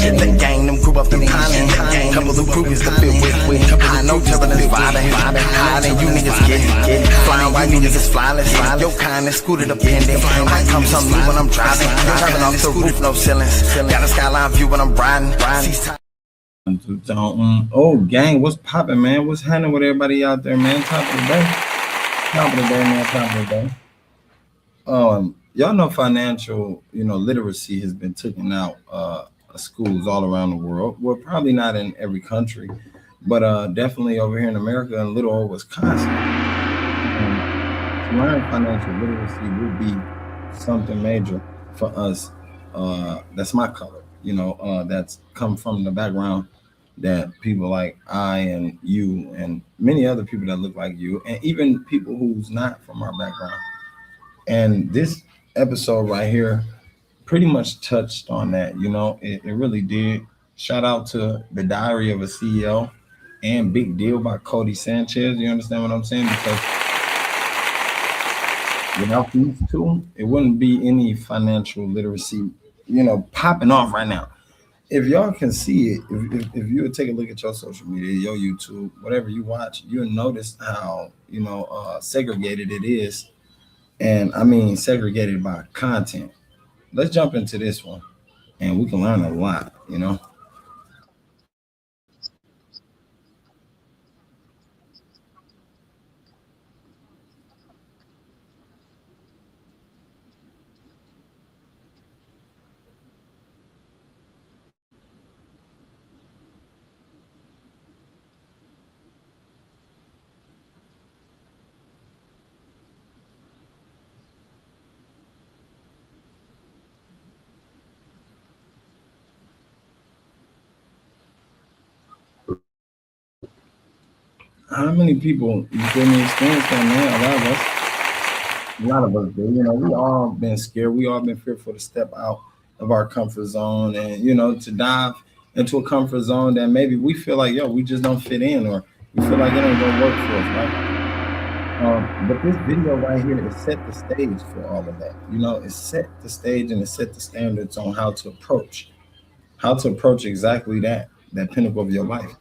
The gang, them group up in Conning. Couple of groupies to fit with. I know turbulence vibing. Higher than you niggas get. Flying white niggas flyless. Your kind is scooted up pending. Might come something new when I'm driving. Driving off the roof, no ceilings. Got a skyline view when I'm riding. Oh, gang, what's popping, man? What's happening with everybody out there, man? Top of the day. Top of the day, man. Top of the day. Y'all know financial, literacy has been taken out schools all around the world. Well, probably not in every country, but definitely over here in America and little old Wisconsin. To learn financial literacy would be something major for us. That's my color, that's come from the background that people like I and you and many other people that look like you, and even people who's not from our background. And this episode right here pretty much touched on that, it really did. Shout out to The Diary of a CEO and Big Deal by Cody Sanchez. You understand what I'm saying? Because without these two, it wouldn't be any financial literacy, popping off right now. If y'all can see it, if you would take a look at your social media, your YouTube, whatever you watch, you'll notice how, segregated it is. And I mean, segregated by content. Let's jump into this one and we can learn a lot, How many people, you feel me, experience that, man? A lot of us do. We all been scared. We all been fearful to step out of our comfort zone and, to dive into a comfort zone that maybe we feel like, we just don't fit in, or we feel like it ain't gonna work for us, right? But this video right here is set the stage for all of that. It set the stage and it set the standards on how to approach exactly that pinnacle of your life.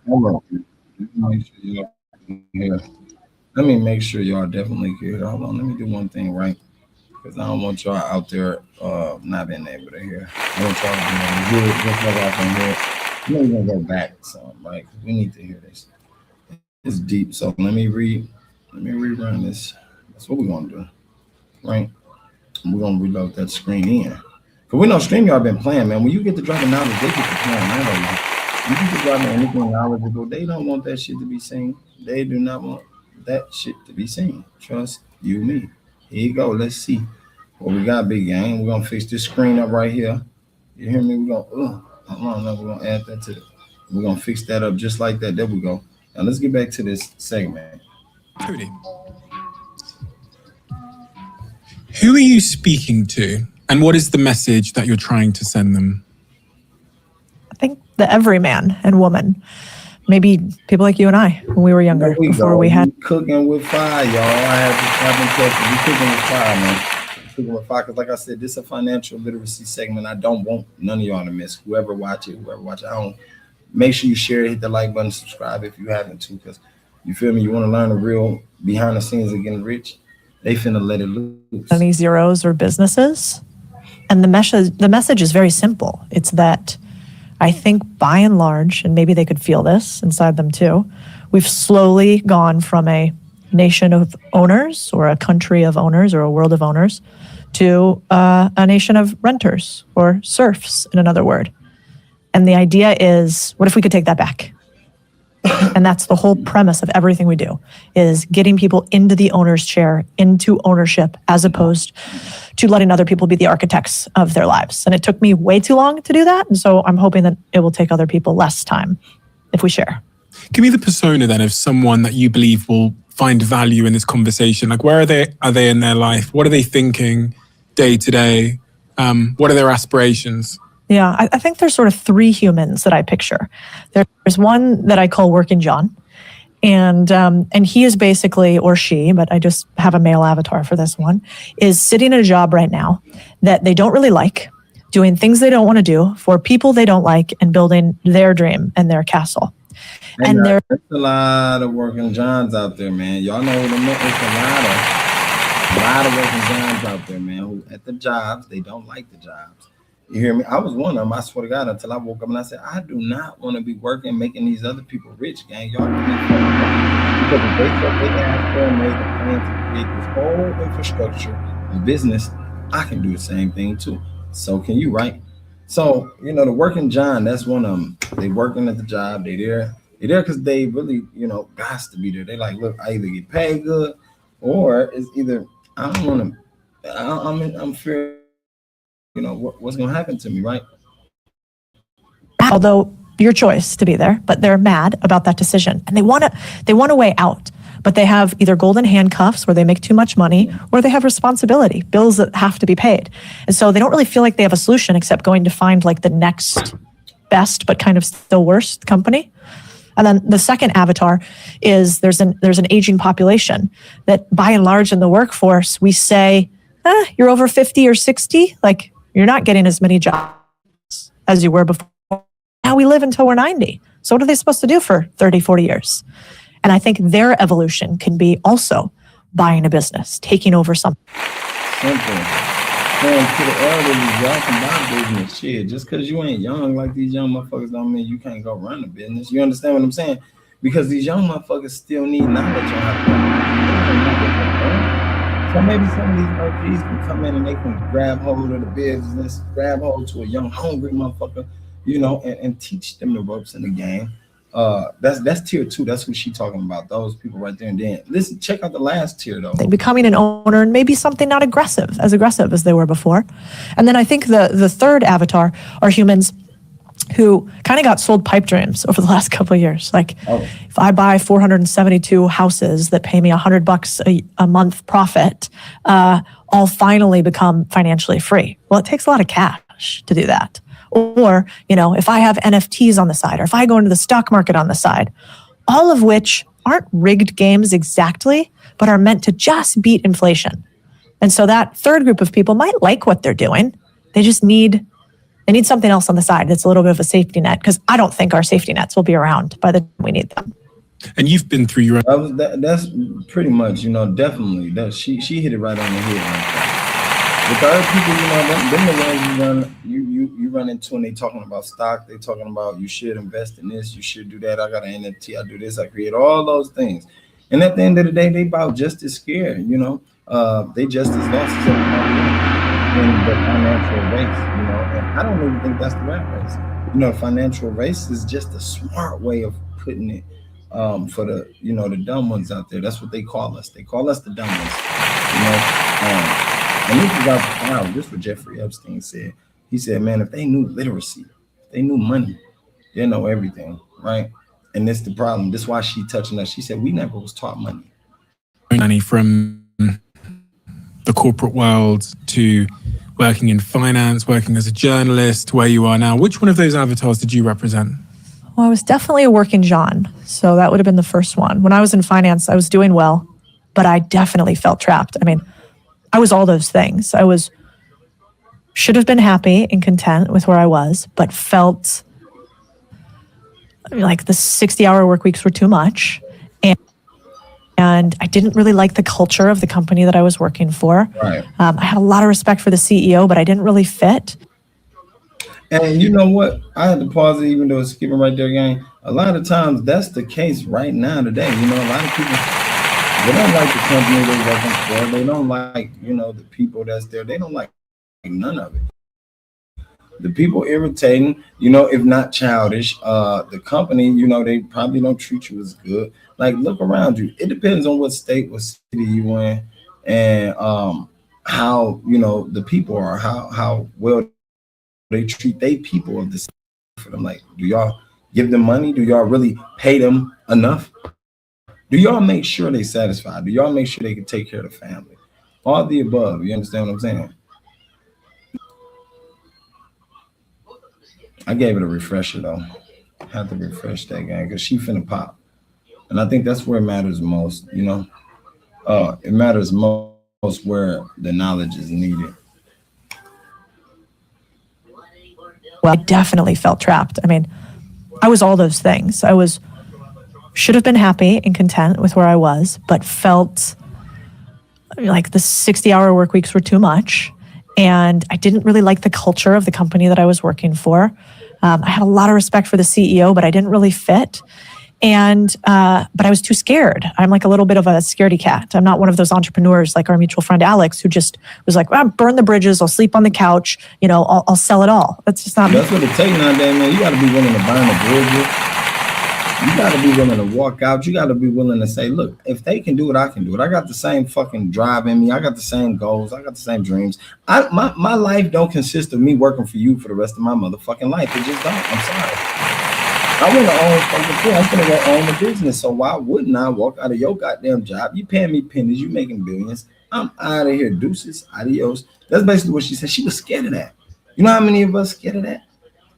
Hold on. Let me make sure y'all definitely can hear. Hold on, let me do one thing right, because I don't want y'all out there not being able to hear. I want y'all to be able to hear it just like I can hear it. We're gonna go back some, right? Because we need to hear this. It's deep. So let me rerun this. That's what we're gonna do, right? We're gonna reload that screen in. Because we know StreamYard been playing, man. When you get to dropping knowledge, they get to playing. You can get dropping anything knowledgeable. They don't want that shit to be seen. They do not want that shit to be seen. Trust you me. Here you go. Let's see what we got, big gang. We're gonna fix this screen up right here. You hear me? We're gonna hold on, we're gonna add that to it. We're gonna fix that up just like that. There we go. Now let's get back to this segment. Who are you speaking to, and what is the message that you're trying to send them? I think the everyman and woman. Maybe people like you and I when we were younger, before we had cooking with fire, y'all. I had to cooking with fire, man. Cooking with fire, because like I said, this is a financial literacy segment. I don't want none of y'all to miss. Whoever watch it, I don't. Make sure you share it, hit the like button, subscribe if you haven't to, because you feel me. You want to learn the real behind the scenes of getting rich. They finna let it loose. Any zeros or businesses, and the message is very simple. It's that I think by and large, and maybe they could feel this inside them too, we've slowly gone from a nation of owners or a country of owners or a world of owners to a nation of renters or serfs, in another word. And the idea is, what if we could take that back? And that's the whole premise of everything we do, is getting people into the owner's chair, into ownership, as opposed to letting other people be the architects of their lives. And it took me way too long to do that. And so I'm hoping that it will take other people less time if we share. Give me the persona then of someone that you believe will find value in this conversation. Like, where are they in their life? What are they thinking day to day? What are their aspirations? Yeah, I think there's sort of three humans that I picture. There's one that I call Working John, and he is basically, or she, but I just have a male avatar for this one, is sitting at a job right now that they don't really like, doing things they don't want to do for people they don't like, and building their dream and their castle. And there's a lot of Working Johns out there, man. Y'all know what I mean? It's a lot of Working Johns out there, man, who at the jobs, they don't like the jobs. You hear me? I was one of them, I swear to God, until I woke up and I said, I do not want to be working, making these other people rich, gang. Y'all can be because if they felt they asked for and made the plan to create this whole infrastructure and business, I can do the same thing too. So can you, right? So, you know, the Working John, that's one of them. They working at the job, they there because they really, you know, got to be there. They like, look, I either get paid good, or it's either I don't want to, I'm fear, you know, what's going to happen to me, right? Although your choice to be there, but they're mad about that decision, and they want a way out, but they have either golden handcuffs where they make too much money, or they have responsibility, bills that have to be paid. And so they don't really feel like they have a solution except going to find like the next best, but kind of still worse company. And then the second avatar is there's an aging population that by and large in the workforce, we say, you're over 50 or 60, like you're not getting as many jobs as you were before. Now we live until we're 90. So what are they supposed to do for 30, 40 years? And I think their evolution can be also buying a business, taking over something. Simple. Man, to the elderly, y'all can buy business. Shit, just because you ain't young like these young motherfuckers don't mean you can't go run a business. You understand what I'm saying? Because these young motherfuckers still need knowledge on how to run. So maybe some of these OGs can come in and they can grab hold of the business, grab hold to a young, hungry motherfucker, you know, and teach them the ropes in the game. That's tier 2. That's what she's talking about. Those people right there. And then listen, check out the last tier though. Becoming an owner and maybe something not aggressive as they were before. And then I think the third avatar are humans who kind of got sold pipe dreams over the last couple of years. Like, if I buy 472 houses that pay me $100 a month profit, I'll finally become financially free. Well, it takes a lot of cash to do that. Or, you know, if I have NFTs on the side, or if I go into the stock market on the side, all of which aren't rigged games exactly, but are meant to just beat inflation. And so that third group of people might like what they're doing. They just need something else on the side that's a little bit of a safety net, because I don't think our safety nets will be around by the time we need them. And you've been through your own. That's pretty much, you know, definitely. That she hit it right on the head like that. With the other people, you know, them the ones you run into, and they talking about stock, they talking about you should invest in this, you should do that, I got an NFT, I do this, I create all those things. And at the end of the day, they about just as scared, you know. They just as lost as everybody in the financial race, you know. And I don't even think that's the right race. You know, financial race is just a smart way of putting it for the, you know, the dumb ones out there. That's what they call us. They call us the dumb ones, you know. And this is out. This is what Jeffrey Epstein said. He said, man, if they knew literacy, if they knew money, they know everything, right? And that's the problem. This is why she touching us. She said, we never was taught money. Money from the corporate world to working in finance, working as a journalist, where you are now. Which one of those avatars did you represent? Well, I was definitely a Working John. So that would have been the first one. When I was in finance, I was doing well, but I definitely felt trapped. I mean, I was all those things. Should have been happy and content with where I was, but felt like the 60-hour work weeks were too much. And I didn't really like the culture of the company that I was working for. Right. I had a lot of respect for the CEO, but I didn't really fit. And you know what? I had to pause it, even though it's skipping right there, gang. A lot of times that's the case right now today. You know, a lot of people they don't like the company they're working for. They don't like, the people that's there. They don't like none of it. The people irritating, if not childish. The company, they probably don't treat you as good. Like, look around you. It depends on what state, what city you in, and how the people are, how well they treat they people of the city. For them, like, do y'all give them money? Do y'all really pay them enough? Do y'all make sure they satisfied? Do y'all make sure they can take care of the family? All the above. You understand what I'm saying? I gave it a refresher though. Had to refresh that gang because she finna pop, and I think that's where it matters most. It matters most where the knowledge is needed. Well, I definitely felt trapped. I mean, I was all those things. Should have been happy and content with where I was, but felt like the 60-hour work weeks were too much. And I didn't really like the culture of the company that I was working for. I had a lot of respect for the CEO, but I didn't really fit. And but I was too scared. I'm like a little bit of a scaredy cat. I'm not one of those entrepreneurs like our mutual friend Alex, who just was like, burn the bridges. I'll sleep on the couch. I'll sell it all. That's just not me. That's what it takes nowadays, man. You got to be willing to burn the bridges. You got to be willing to walk out. You got to be willing to say, look, if they can do it, I can do it. I got the same fucking drive in me. I got the same goals. I got the same dreams. My life don't consist of me working for you for the rest of my motherfucking life. It just don't. I'm sorry. I want to own something too. I'm gonna go own a business. So why wouldn't I walk out of your goddamn job? You paying me pennies. You making billions. I'm out of here. Deuces. Adios. That's basically what she said. She was scared of that. You know how many of us scared of that?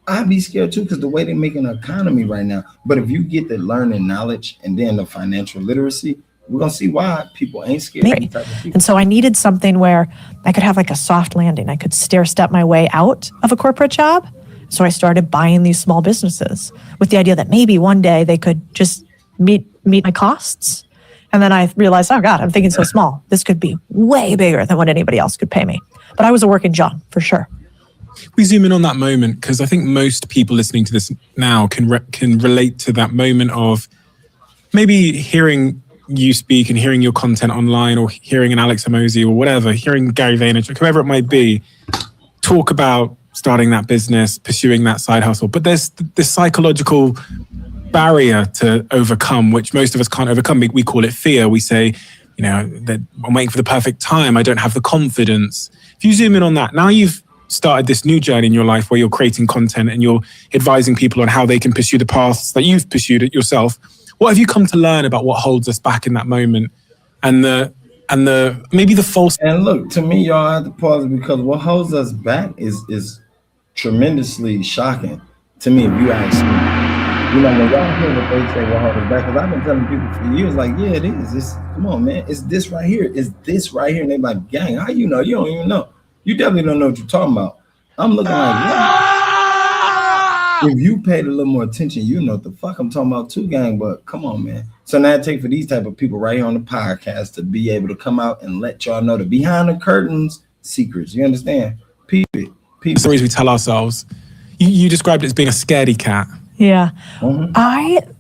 I'd be scared too because the way they're making an economy right now. But if you get the learning knowledge and then the financial literacy, we're gonna see why people ain't scared. And so I needed something where I could have like a soft landing. I could stair step my way out of a corporate job. So I started buying these small businesses with the idea that maybe one day they could just meet my costs. And then I realized, oh God, I'm thinking so small. This could be way bigger than what anybody else could pay me. But I was a working job for sure. We zoom in on that moment because I think most people listening to this now can relate to that moment of maybe hearing you speak and hearing your content online, or hearing an Alex Hormozy or whatever, hearing Gary Vaynerchuk, whoever it might be, talk about starting that business, pursuing that side hustle. But there's this psychological barrier to overcome, which most of us can't overcome. We call it fear. We say, that I'm waiting for the perfect time. I don't have the confidence. If you zoom in on that, now you've started this new journey in your life where you're creating content and you're advising people on how they can pursue the paths that you've pursued it yourself. What have you come to learn about what holds us back in that moment and the maybe the false? And look, to me, y'all, I have to pause it because what holds us back is tremendously shocking to me. If you ask me, when y'all hear what they say, what holds us back, because I've been telling people for years, like, yeah, it is. It's, come on, man, it's this right here. It's this right here. And they're like, gang, how you know? You don't even know. You definitely don't know what you're talking about. I'm looking like, what? If you paid a little more attention, you know what the fuck I'm talking about too, gang. But come on, man. So now it takes for these type of people right here on the podcast to be able to come out and let y'all know the behind the curtains secrets. You understand? People. Stories we tell ourselves. You described it as being a scaredy cat. Yeah. Mm-hmm.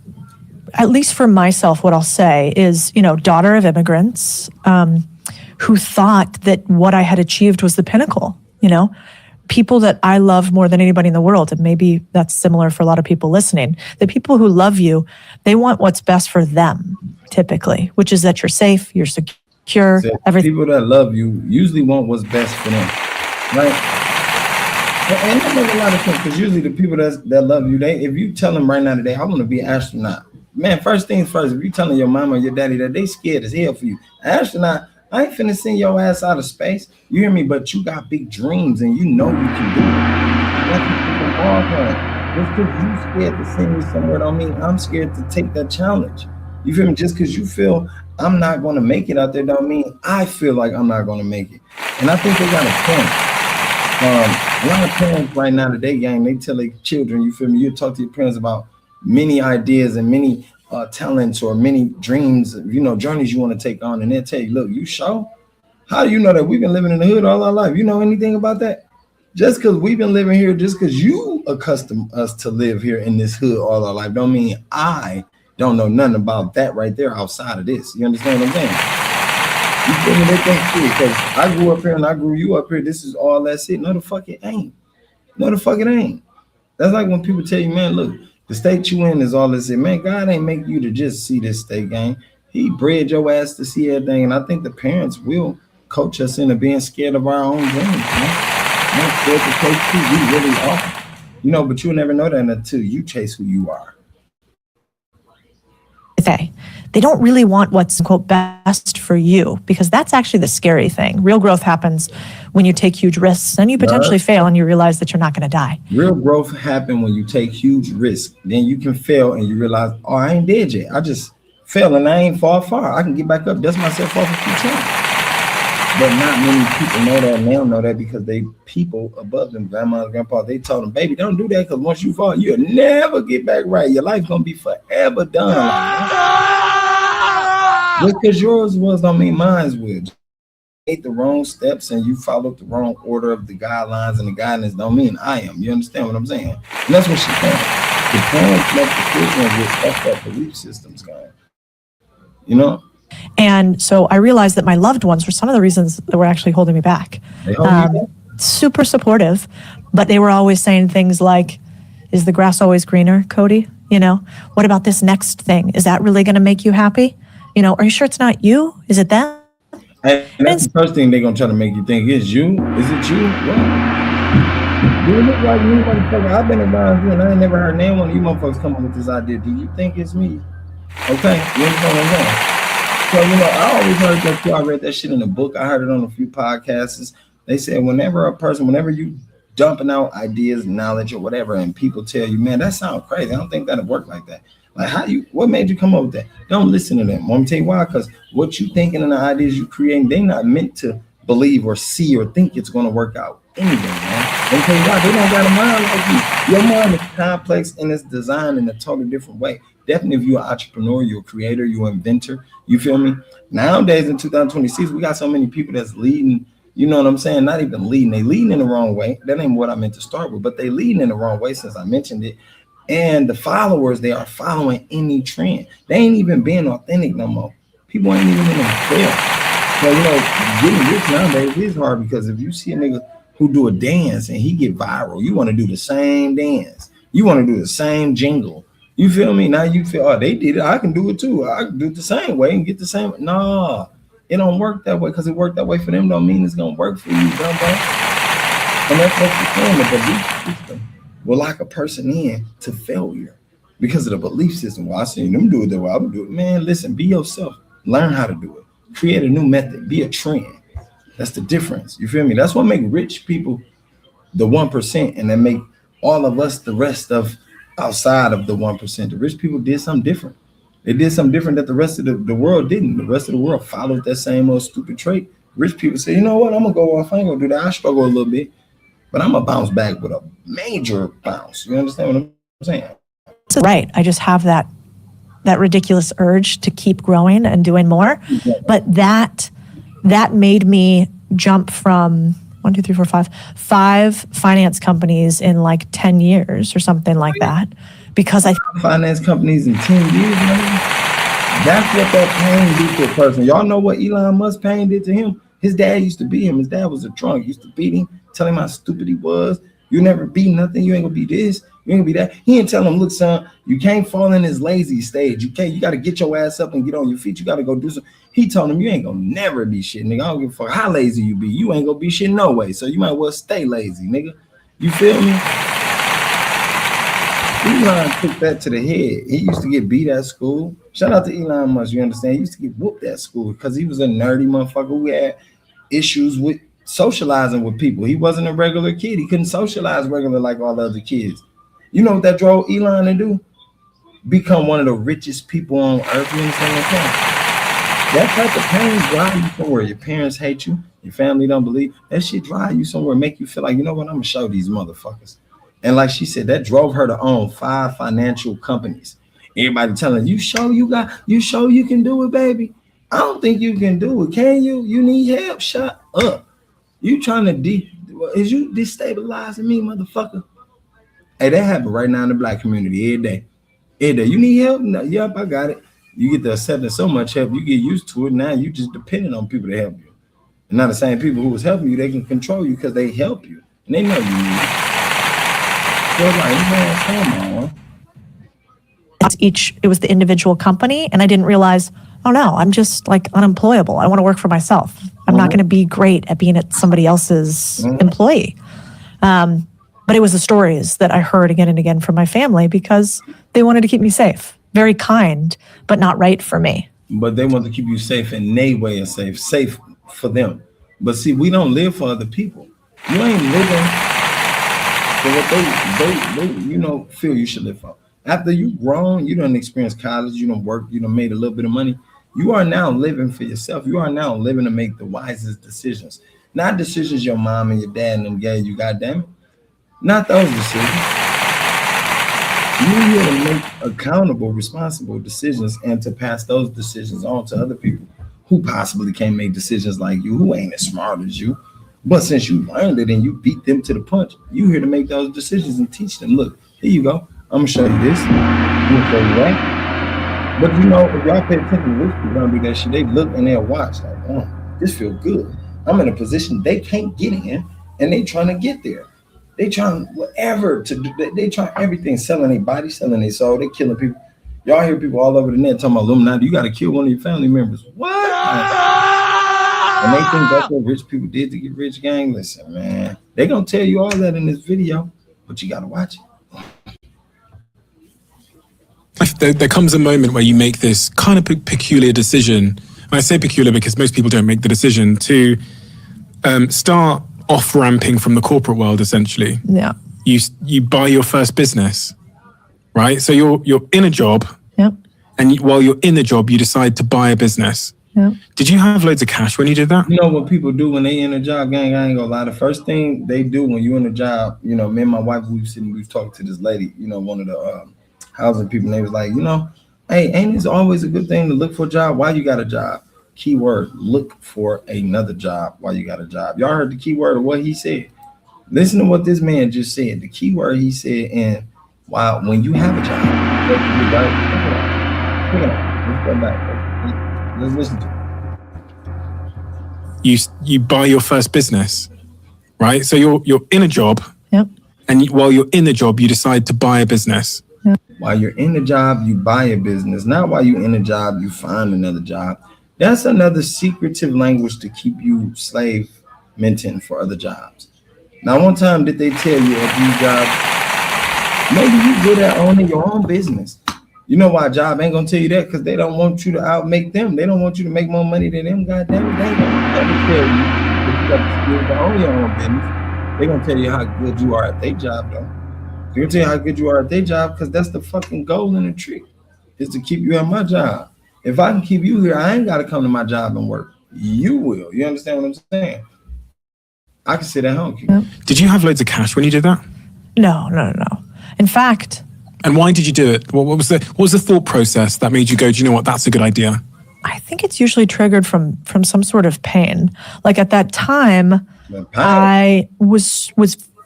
At least for myself, what I'll say is, daughter of immigrants, who thought that what I had achieved was the pinnacle, people that I love more than anybody in the world. And maybe that's similar for a lot of people listening. The people who love you, they want what's best for them, typically, which is that you're safe, you're secure. Everything. People that love you usually want what's best for them, right? And that makes a lot of sense because usually the people that love you, if you tell them right now today, I want to be an astronaut. Man, first things first, if you telling your mama or your daddy that they scared as hell for you, astronaut, I ain't finna send your ass out of space. You hear me? But you got big dreams and you know you can do it. That's what people are. Just because you scared to send me somewhere don't mean I'm scared to take that challenge. You feel me? Just because you feel I'm not going to make it out there don't mean I feel like I'm not going to make it. And I think they got a point. A lot of parents right now today, gang, they tell their children, you feel me? You talk to your parents about many ideas and many talents or many dreams, journeys you want to take on, and they'll tell you, look, you sure? How do you know that? We've been living in the hood all our life. You know anything about that? Just because we've been living here, just because you accustomed us to live here in this hood all our life, don't mean I don't know nothing about that right there outside of this. You understand what I'm saying? You feel me? They think shit, because I grew up here and I grew you up here. This is all that's it. No, the fuck it ain't. No, the fuck it ain't. That's like when people tell you, man, look, the state you in is all this. Man, God ain't make you to just see this state game. He bred your ass to see everything. And I think the parents will coach us into being scared of our own dreams, man. Not scared to chase who we really are. You know, but you'll never know that until you chase who you are. They don't really want what's quote best for you, because that's actually the scary thing. Real growth happens when you take huge risks and you potentially fail and you realize that you're not going to die. Real growth happens when you take huge risks. Then you can fail and you realize, oh, I ain't dead yet. I just fell and I ain't fall far. I can get back up, dust myself off a few times. But not many people know that, and they don't know that because they people above them, grandma and grandpa, they told them, baby, don't do that, because once you fall, you'll never get back right. Your life's going to be forever done. Just because yours was don't mean mine's will. You made the wrong steps and you followed the wrong order of the guidelines and the guidance don't mean I am. You understand what I'm saying? And that's what she's saying. The parents make decisions with stuff that belief systems going. You know? And so I realized that my loved ones were some of the reasons that were actually holding me back. Super supportive, but they were always saying things like, is the grass always greener, Cody? You know, what about this next thing? Is that really going to make you happy? You know, are you sure it's not you? Is it them? And that's the first thing they're going to try to make you think, is you? Is it you? What? You look like you, motherfucker. I've been around you and I ain't never heard none one of you motherfuckers come up with this idea. Do you think it's me? Okay, you understand what I'm saying? So, you know, I always heard that too. I read that shit in a book. I heard it on a few podcasts. They said whenever you dumping out ideas, knowledge, or whatever, and people tell you, man, that sounds crazy. I don't think that'll work like that. Like, what made you come up with that? Don't listen to them. Let me tell you why, because what you thinking and the ideas you creating, they not meant to believe or see or think it's going to work out anyway, man. Let me tell you why. They don't got a mind like you. Your mind is complex and it's designed in a totally different way. Definitely if you're an entrepreneur, you're a creator, you're an inventor, you feel me? Nowadays in 2026, we got so many people that's leading, you know what I'm saying? Not even leading, they leading in the wrong way. That ain't what I meant to start with, but they leading in the wrong way since I mentioned it. And the followers, they are following any trend. They ain't even being authentic no more. People ain't even in the trail. So, you know, getting rich nowadays is hard because if you see a nigga who do a dance and he get viral, you want to do the same dance. You want to do the same jingle. You feel me? Now you feel, oh, they did it. I can do it too. I can do it the same way and get the same. Nah, it don't work that way because it worked that way for them. Don't mean it's going to work for you, dumb. And that's what you're saying. The belief system will lock a person in to failure because of the belief system. Well, I seen them do it that way. I would do it. Man, listen, be yourself. Learn how to do it. Create a new method. Be a trend. That's the difference. You feel me? That's what make rich people the 1%, and that make all of us the rest of outside of the 1%. The rich people did something different. They did something different that the rest of the world didn't. The rest of the world followed that same old stupid trait. Rich people say, you know what? I'm gonna go off. I ain't gonna do that. I struggle a little bit, but I'm gonna bounce back with a major bounce. You understand what I'm saying? So, right. I just have that ridiculous urge to keep growing and doing more. Yeah. But that made me jump from 5 finance companies in like 10 years or something like that. Because finance companies in 10 years, man. That's what that pain did to a person. Y'all know what Elon Musk pain did to him? His dad used to beat him. His dad was a drunk. He used to beat him, tell him how stupid he was. You never be nothing. You ain't gonna be this. You ain't gonna be that. He ain't tell him, look, son, you can't fall in this lazy stage. You got to get your ass up and get on your feet. You got to go do something. He told him, you ain't gonna never be shit, nigga. I don't give a fuck how lazy you be. You ain't gonna be shit no way. So you might well stay lazy, nigga. You feel me? Elon took that to the head. He used to get beat at school. Shout out to Elon Musk, you understand? He used to get whooped at school because he was a nerdy motherfucker who had issues with socializing with people. He wasn't a regular kid. He couldn't socialize regular like all the other kids. You know what that drove Elon to do? Become one of the richest people on earth. You understand what I'm saying? That type of pain drive you somewhere. Your parents hate you. Your family don't believe. That shit drive you somewhere, make you feel like, you know what, I'm going to show these motherfuckers. And like she said, that drove her to own 5 financial companies. Everybody telling you show you can do it, baby. I don't think you can do it. Can you? You need help. Shut up. You trying to is you destabilizing me, motherfucker? Hey, that happen right now in the black community every day. Every day. You need help? No, yep, I got it. You get to accepting so much help, you get used to it. Now you just depending on people to help you. And now the same people who was helping you, they can control you because they help you. And they know you need it. So it's like, man, come on. It was the individual company, and I didn't realize, oh no, I'm just like unemployable. I want to work for myself. I'm not going to be great at being at somebody else's employee. But it was the stories that I heard again and again from my family because they wanted to keep me safe. Very kind, but not right for me. But they want to keep you safe in their way of safe for them. But see, we don't live for other people. You ain't living for what they feel you should live for. After you grown, you done experienced college, you done worked, you done made a little bit of money. You are now living for yourself. You are now living to make the wisest decisions. Not decisions your mom and your dad and them gave you, goddamn it. Not those decisions. You're here to make accountable, responsible decisions and to pass those decisions on to other people who possibly can't make decisions like you, who ain't as smart as you. But since you learned it and you beat them to the punch, you here to make those decisions and teach them, look, here you go. I'm gonna show you this. I'm gonna show you that. But if y'all pay attention to this, people gonna do that shit. They look and they'll watch like, oh, this feel good. I'm in a position they can't get in and they trying to get there. They trying whatever to do. They trying everything, selling their body, selling their soul. They killing people. Y'all hear people all over the net talking about Illuminati. You got to kill one of your family members. What? And they think that's what rich people did to get rich, gang. Listen, man. They going to tell you all that in this video, but you got to watch it. There comes a moment where you make this kind of peculiar decision. And I say peculiar because most people don't make the decision to start off-ramping from the corporate world, essentially. Yeah. You buy your first business, right? So you're in a job, yep. And while you're in the job, you decide to buy a business. Yep. Did you have loads of cash when you did that? You know what people do when they in a job, gang, I ain't gonna lie. The first thing they do when you in a job, me and my wife, we was talking to this lady, one of the housing people, and they was like, hey, ain't it always a good thing to look for a job while you got a job? Keyword, look for another job while you got a job. Y'all heard the keyword of what he said. Listen to what this man just said. The keyword he said, and when you have a job, let's go back. Let's listen to it. You buy your first business, right? So you're in a job, yep. And while you're in the job, you decide to buy a business. Yep. While you're in the job, you buy a business. Not while you're in a job, you find another job. That's another secretive language to keep you slave minting for other jobs. Now, one time did they tell you at these jobs, maybe you good at owning your own business. You know why a job ain't gonna tell you that? Because they don't want you to outmake them. They don't want you to make more money than them. Goddamn it, they ain't gonna tell you that you got the skills to own your own business. They gonna tell you how good you are at their job, though. They're gonna tell you how good you are at their job because that's the fucking goal and the trick is to keep you at my job. If I can keep you here, I ain't got to come to my job and work. You will. You understand what I'm saying? I can sit at home. Yep. Did you have loads of cash when you did that? No. In fact. And why did you do it? What was the thought process that made you go, do you know what, that's a good idea? I think it's usually triggered from some sort of pain. Like at that time, I was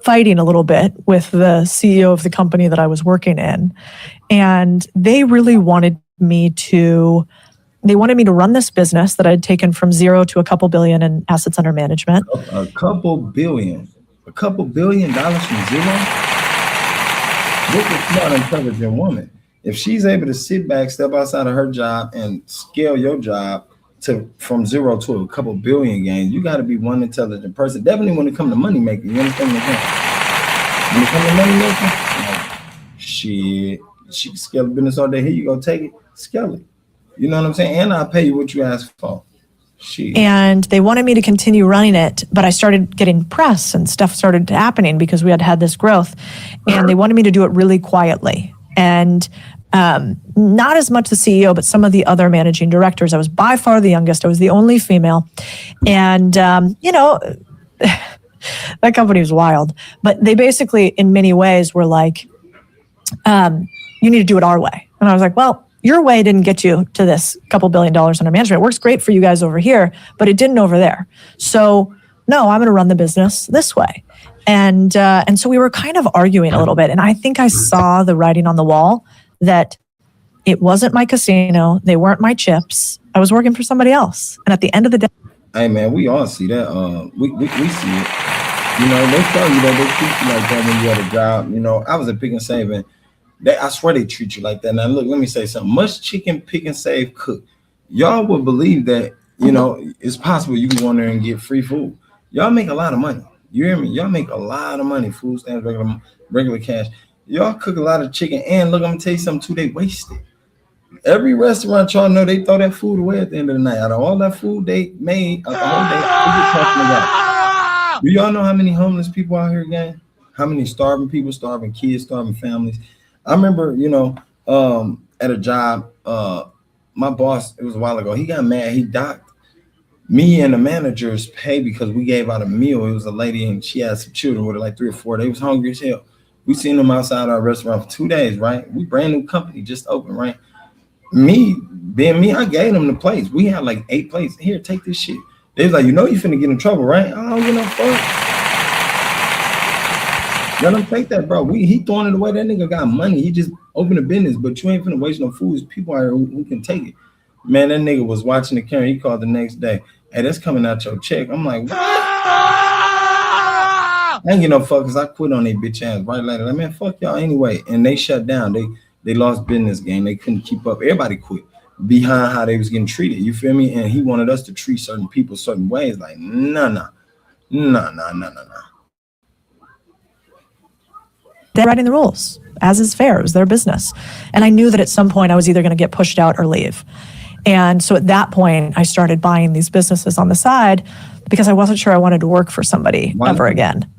fighting a little bit with the CEO of the company that I was working in. And they really wanted me to run this business that I'd taken from zero to a couple billion in assets under management. A couple billion dollars from zero. Look at a smart, intelligent woman. If she's able to sit back, step outside of her job, and scale your job from zero to a couple billion gains, you got to be one intelligent person. Definitely when it comes to money making. You understand what I'm saying? When it comes to money making, shit, she can scale a business all day. Here you go, take it, scale it. You know what I'm saying? And I'll pay you what you ask for. Shit. And they wanted me to continue running it, but I started getting press and stuff started happening because we had this growth, and they wanted me to do it really quietly. And not as much the CEO, but some of the other managing directors. I was by far the youngest. I was the only female. And, that company was wild. But they basically, in many ways, were like, you need to do it our way. And I was like, well, your way didn't get you to this couple $1 billion under management. It works great for you guys over here, but it didn't over there. So no, I'm going to run the business this way. And so we were kind of arguing a little bit. And I think I saw the writing on the wall that it wasn't my casino. They weren't my chips. I was working for somebody else. And at the end of the day, Hey man, we all see that. We see it. You know, they tell you that they treat you like that when you at a job. You know, I was at Pick and Save, and I swear they treat you like that. Now look, let me say something. Much chicken Pick and Save cook. Y'all would believe that, you know, it's possible you can go in there and get free food. Y'all make a lot of money. You hear me? Y'all make a lot of money. Food stamps, regular cash. Y'all cook a lot of chicken. And look, I'm gonna tell you something too. They waste it. Every restaurant, y'all know, they throw that food away at the end of the night. Out of all that food they made out the whole day, do y'all know how many homeless people out here, gang? How many starving people, starving kids, starving families? I remember, you know, at a job, my boss, it was a while ago, he got mad. He docked me and the manager's pay because we gave out a meal. It was a lady and she had some children with her, like 3 or 4. They was hungry as hell. We seen them outside our restaurant for 2 days, right? We brand new company, just open, right? Me, being me, I gave them the plates. We had like 8 plates. Here, take this shit. They was like, you know you finna get in trouble, right? I don't give no fuck. Let him take that, bro. He throwing it away. That nigga got money. He just opened a business, but you ain't finna waste no food. There's people out here who can take it. Man, that nigga was watching the camera. He called the next day. Hey, that's coming out your check. I'm like, what? I ain't get no fuck because I quit on they bitch ass right later. Like, man, fuck y'all anyway. And they shut down. They lost business game. They couldn't keep up. Everybody quit behind how they was getting treated. You feel me? And he wanted us to treat certain people certain ways. Like, nah. they're writing the rules, as is fair. It was their business. And I knew that at some point I was either going to get pushed out or leave. And so at that point, I started buying these businesses on the side because I wasn't sure I wanted to work for somebody ever again.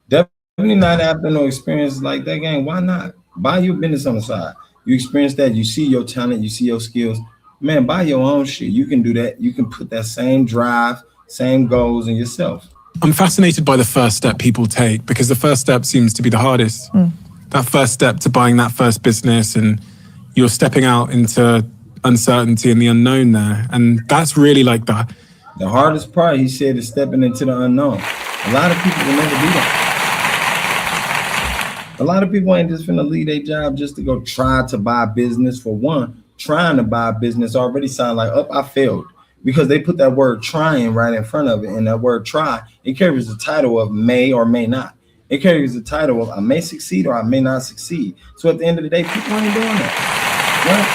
Definitely not after no experience like that, gang. Why not? Buy your business on the side. You experience that. You see your talent. You see your skills. Man, buy your own shit. You can do that. You can put that same drive, same goals in yourself. I'm fascinated by the first step people take because the first step seems to be the hardest. That first step to buying that first business, and you're stepping out into uncertainty and the unknown there. And that's really like that. The hardest part, he said, is stepping into the unknown. A lot of people will never do that. A lot of people ain't just finna leave their job just to go try to buy business. For one, trying to buy business already sound like, I failed. Because they put that word trying right in front of it. And that word try, it carries the title of may or may not. It carries the title of I may succeed or I may not succeed. So at the end of the day, people ain't doing that. Right?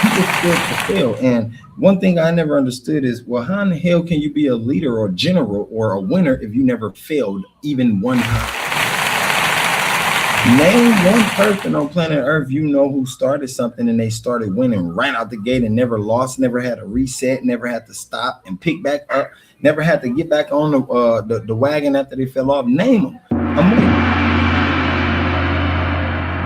People still fail. And one thing I never understood is, well, how in the hell can you be a leader or general or a winner if you never failed even one time? Name one person on planet Earth you know who started something and they started winning right out the gate and never lost, never had a reset, never had to stop and pick back up, never had to get back on the wagon after they fell off. Name them. I'm winning.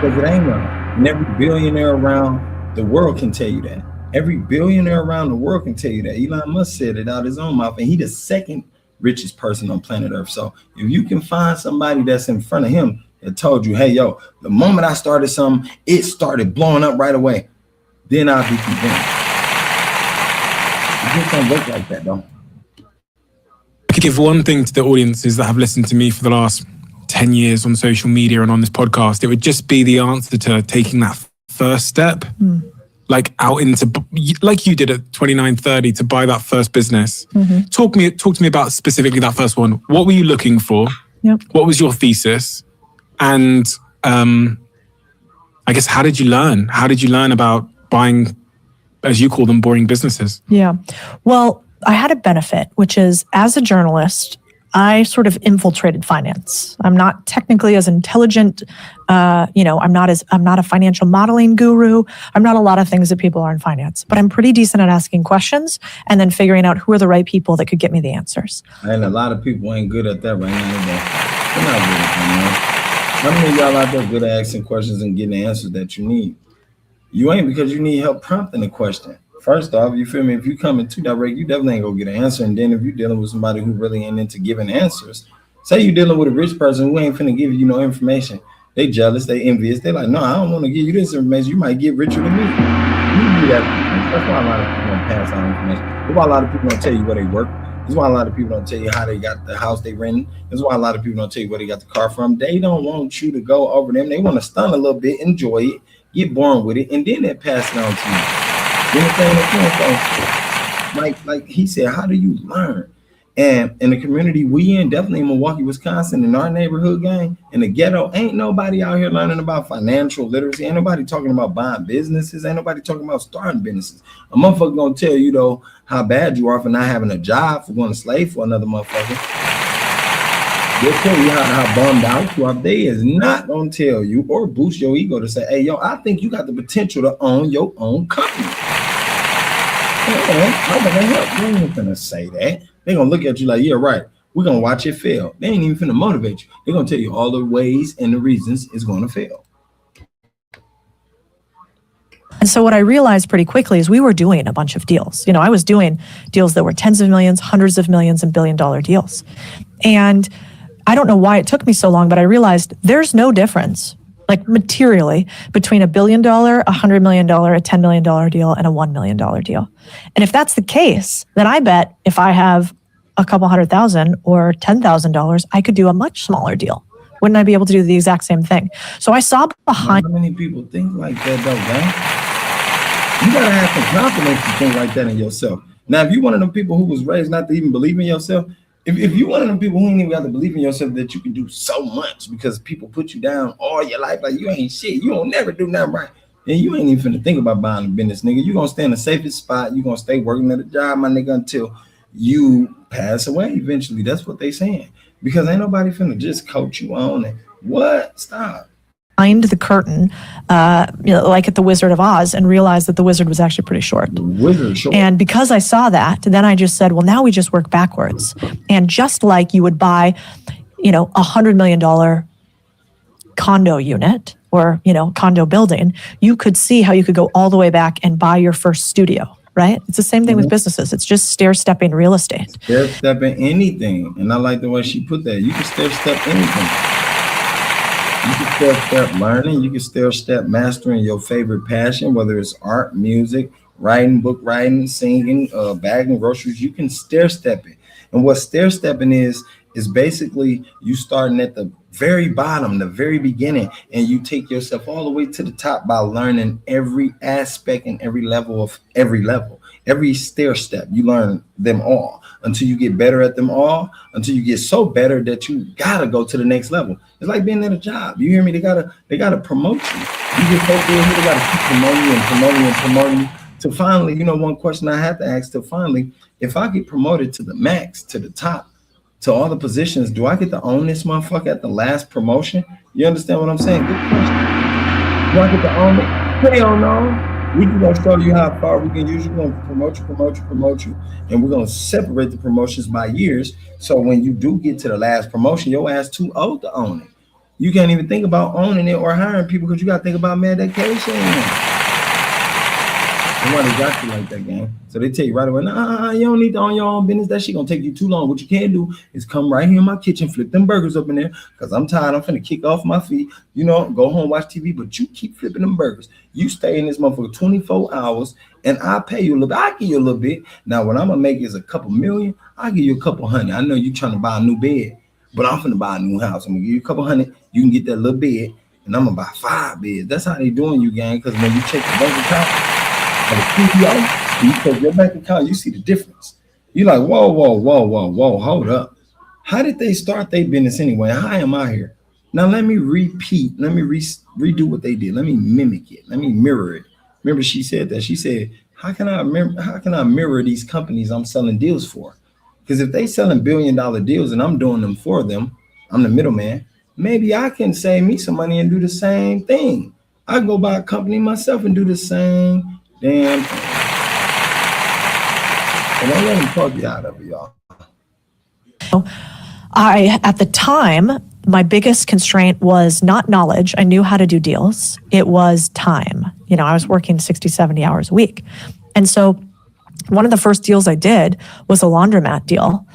Because it ain't one. And every billionaire around the world can tell you that. Every billionaire around the world can tell you that. Elon Musk said it out his own mouth, and he the second richest person on planet Earth. So if you can find somebody that's in front of him that told you, hey, yo, the moment I started something, it started blowing up right away, then I'll be convinced. It just don't work like that, though. I could give one thing to the audiences that have listened to me for the last 10 years on social media and on this podcast. It would just be the answer to taking that first step, like out into, like you did at 29, 30 to buy that first business. Talk to me about specifically that first one. What were you looking for? Yep. What was your thesis? And I guess, how did you learn? How did you learn about buying, as you call them, boring businesses? Yeah. Well, I had a benefit, which is as a journalist, I sort of infiltrated finance. I'm not technically as intelligent. I'm not a financial modeling guru. I'm not a lot of things that people are in finance, but I'm pretty decent at asking questions and then figuring out who are the right people that could get me the answers. And a lot of people ain't good at that right now. They're not good at that, man. How many of y'all out there good at asking questions and getting the answers that you need? You ain't, because you need help prompting the question. First off, you feel me? If you come in too direct, you definitely ain't gonna get an answer. And then if you're dealing with somebody who really ain't into giving answers, say you're dealing with a rich person who ain't finna give you no information. They jealous, they envious. They like, no, I don't want to give you this information. You might get richer than me. You do that. That's why a lot of people don't pass out information. That's why a lot of people don't tell you where they work. That's why a lot of people don't tell you how they got the house they renting. That's why a lot of people don't tell you where they got the car from. They don't want you to go over them. They want to stun a little bit, enjoy it, get born with it, and then they pass it on to you. You understand? Like he said, how do you learn? And in the community we in, definitely in Milwaukee, Wisconsin, in our neighborhood, gang, in the ghetto, ain't nobody out here learning about financial literacy. Ain't nobody talking about buying businesses. Ain't nobody talking about starting businesses. A motherfucker gonna tell you, though, how bad you are for not having a job, for going to slave for another motherfucker. They'll tell you how bummed out you are. They is not gonna tell you or boost your ego to say, hey, yo, I think you got the potential to own your own company. How the hell? They ain't gonna say that. They're gonna look at you like, yeah, right. We're gonna watch it fail. They ain't even finna motivate you. They're gonna tell you all the ways and the reasons it's gonna fail. And so what I realized pretty quickly is we were doing a bunch of deals. I was doing deals that were tens of millions, hundreds of millions, and billion-dollar deals. And I don't know why it took me so long, but I realized there's no difference, like materially, between $1 billion, $100 million, a $10 million deal, and a $1 million deal. And if that's the case, then I bet if I have a couple $100,000 or $10,000, I could do a much smaller deal. Wouldn't I be able to do the exact same thing? So I saw behind. How many people think like that, though, man? You gotta have some confidence to think like that in yourself. Now, if you're one of them people who was raised not to even believe in yourself, if you're one of them people who ain't even got to believe in yourself that you can do so much because people put you down all your life, like you ain't shit, you don't never do nothing right, then you ain't even finna think about buying a business, nigga. You gonna stay in the safest spot. You gonna stay working at a job, my nigga, until you pass away eventually. That's what they saying. Because ain't nobody finna just coach you on it. What? Stop. Behind the curtain, like at the Wizard of Oz, and realized that the wizard was actually pretty short. The wizard short. And because I saw that, then I just said, well, now we just work backwards. And just like you would buy, $100 million condo unit or, condo building, you could see how you could go all the way back and buy your first studio, right? It's the same thing with businesses. It's just stair-stepping real estate. Stair-stepping anything. And I like the way she put that. You can stair-step anything. You can stair-step learning. You can stair-step mastering your favorite passion, whether it's art, music, writing, book writing, singing, bagging groceries. You can stair-step it. And what stair-stepping is basically you starting at the very bottom, the very beginning, and you take yourself all the way to the top by learning every aspect and every level of every level. Every stair step, you learn them all until you get better at them all, until you get so better that you gotta go to the next level. It's like being at a job. You hear me? They gotta promote you. You get so good here, they gotta keep promoting you and promoting you and promoting you. To finally, one question I have to ask, to finally, if I get promoted to the max, to the top, to all the positions, do I get to own this motherfucker at the last promotion? You understand what I'm saying? Good question. Do I get to own it? Hell no. We can gonna show you how far we can use you. We're gonna promote you, and we're gonna separate the promotions by years. So when you do get to the last promotion, your ass too old to own it. You can't even think about owning it or hiring people because you gotta think about medication. Nobody got you like that, gang. So they tell you right away, nah, you don't need to own your own business. That shit gonna take you too long. What you can do is come right here in my kitchen, flip them burgers up in there, because I'm tired. I'm finna kick off my feet, go home, watch TV, but you keep flipping them burgers. You stay in this motherfucker 24 hours, and I'll pay you a little bit. I'll give you a little bit. Now, what I'm gonna make is a couple million. I'll give you a couple hundred. I know you trying to buy a new bed, but I'm finna buy a new house. I'm gonna give you a couple hundred. You can get that little bed, and I'm gonna buy 5 beds. That's how they doing you, gang, because when you check the bank account, you take your bank account, you see the difference. You're like, whoa, hold up. How did they start their business anyway? How am I here? Now let me repeat. Let me redo what they did. Let me mimic it. Let me mirror it. Remember, she said that. She said, how can I mirror these companies I'm selling deals for? Because if they selling $1 billion deals and I'm doing them for them, I'm the middleman. Maybe I can save me some money and do the same thing. I can go buy a company myself and do the same damn thing. And don't let them talk you out of it, y'all. At the time, my biggest constraint was not knowledge. I knew how to do deals. It was time. I was working 60, 70 hours a week. And so one of the first deals I did was a laundromat deal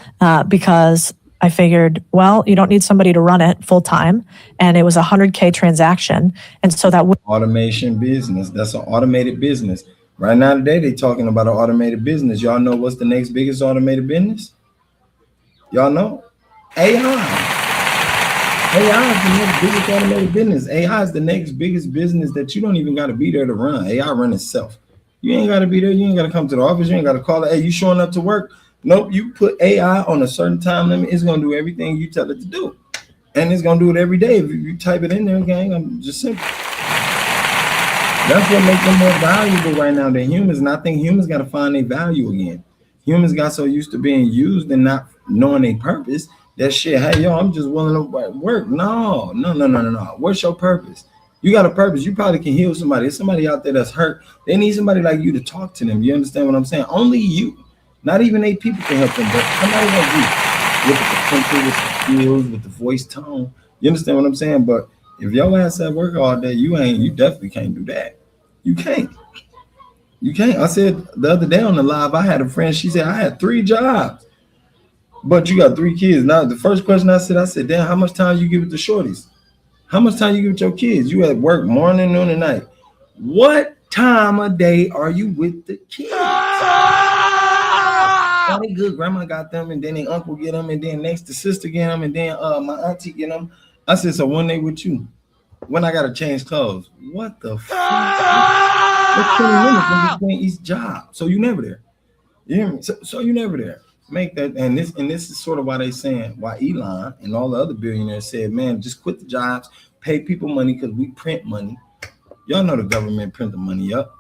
because I figured, well, you don't need somebody to run it full time. And it was a $100K transaction. And so that automation business. That's an automated business. Right now today, they're talking about an automated business. Y'all know what's the next biggest automated business? Y'all know? AI. AI is the next biggest automated business. AI is the next biggest business that you don't even got to be there to run. AI run itself. You ain't got to be there. You ain't got to come to the office. You ain't got to call it. Hey, you showing up to work? Nope. You put AI on a certain time limit. It's going to do everything you tell it to do. And it's going to do it every day. If you type it in there, gang, I'm just simple. That's what makes them more valuable right now than humans. And I think humans got to find their value again. Humans got so used to being used and not knowing their purpose. That shit, hey, yo, I'm just willing to work. No. What's your purpose? You got a purpose. You probably can heal somebody. There's somebody out there that's hurt. They need somebody like you to talk to them. You understand what I'm saying? Only you. Not even 8 people can help them, but somebody like you. With the potential, with the skills, with the voice tone. You understand what I'm saying? But if your ass at work all day, you definitely can't do that. You can't. You can't. I said the other day on the live, I had a friend, she said, I had 3 jobs. But you got 3 kids. Now, the first question I said, damn, how much time you give it to shorties? How much time you give it to your kids? You at work morning, noon, and night. What time of day are you with the kids? Oh, they good. Grandma got them, and then their uncle get them, and then next the sister get them, and then my auntie get them. I said, so when they with you? When I got to change clothes? What the fuck? That's 20 minutes in between each job. So you never there. You hear me? So you never there. Make that, and this is sort of why they saying, why Elon and all the other billionaires said, man, just quit the jobs, pay people money because we print money. Y'all know the government print the money up.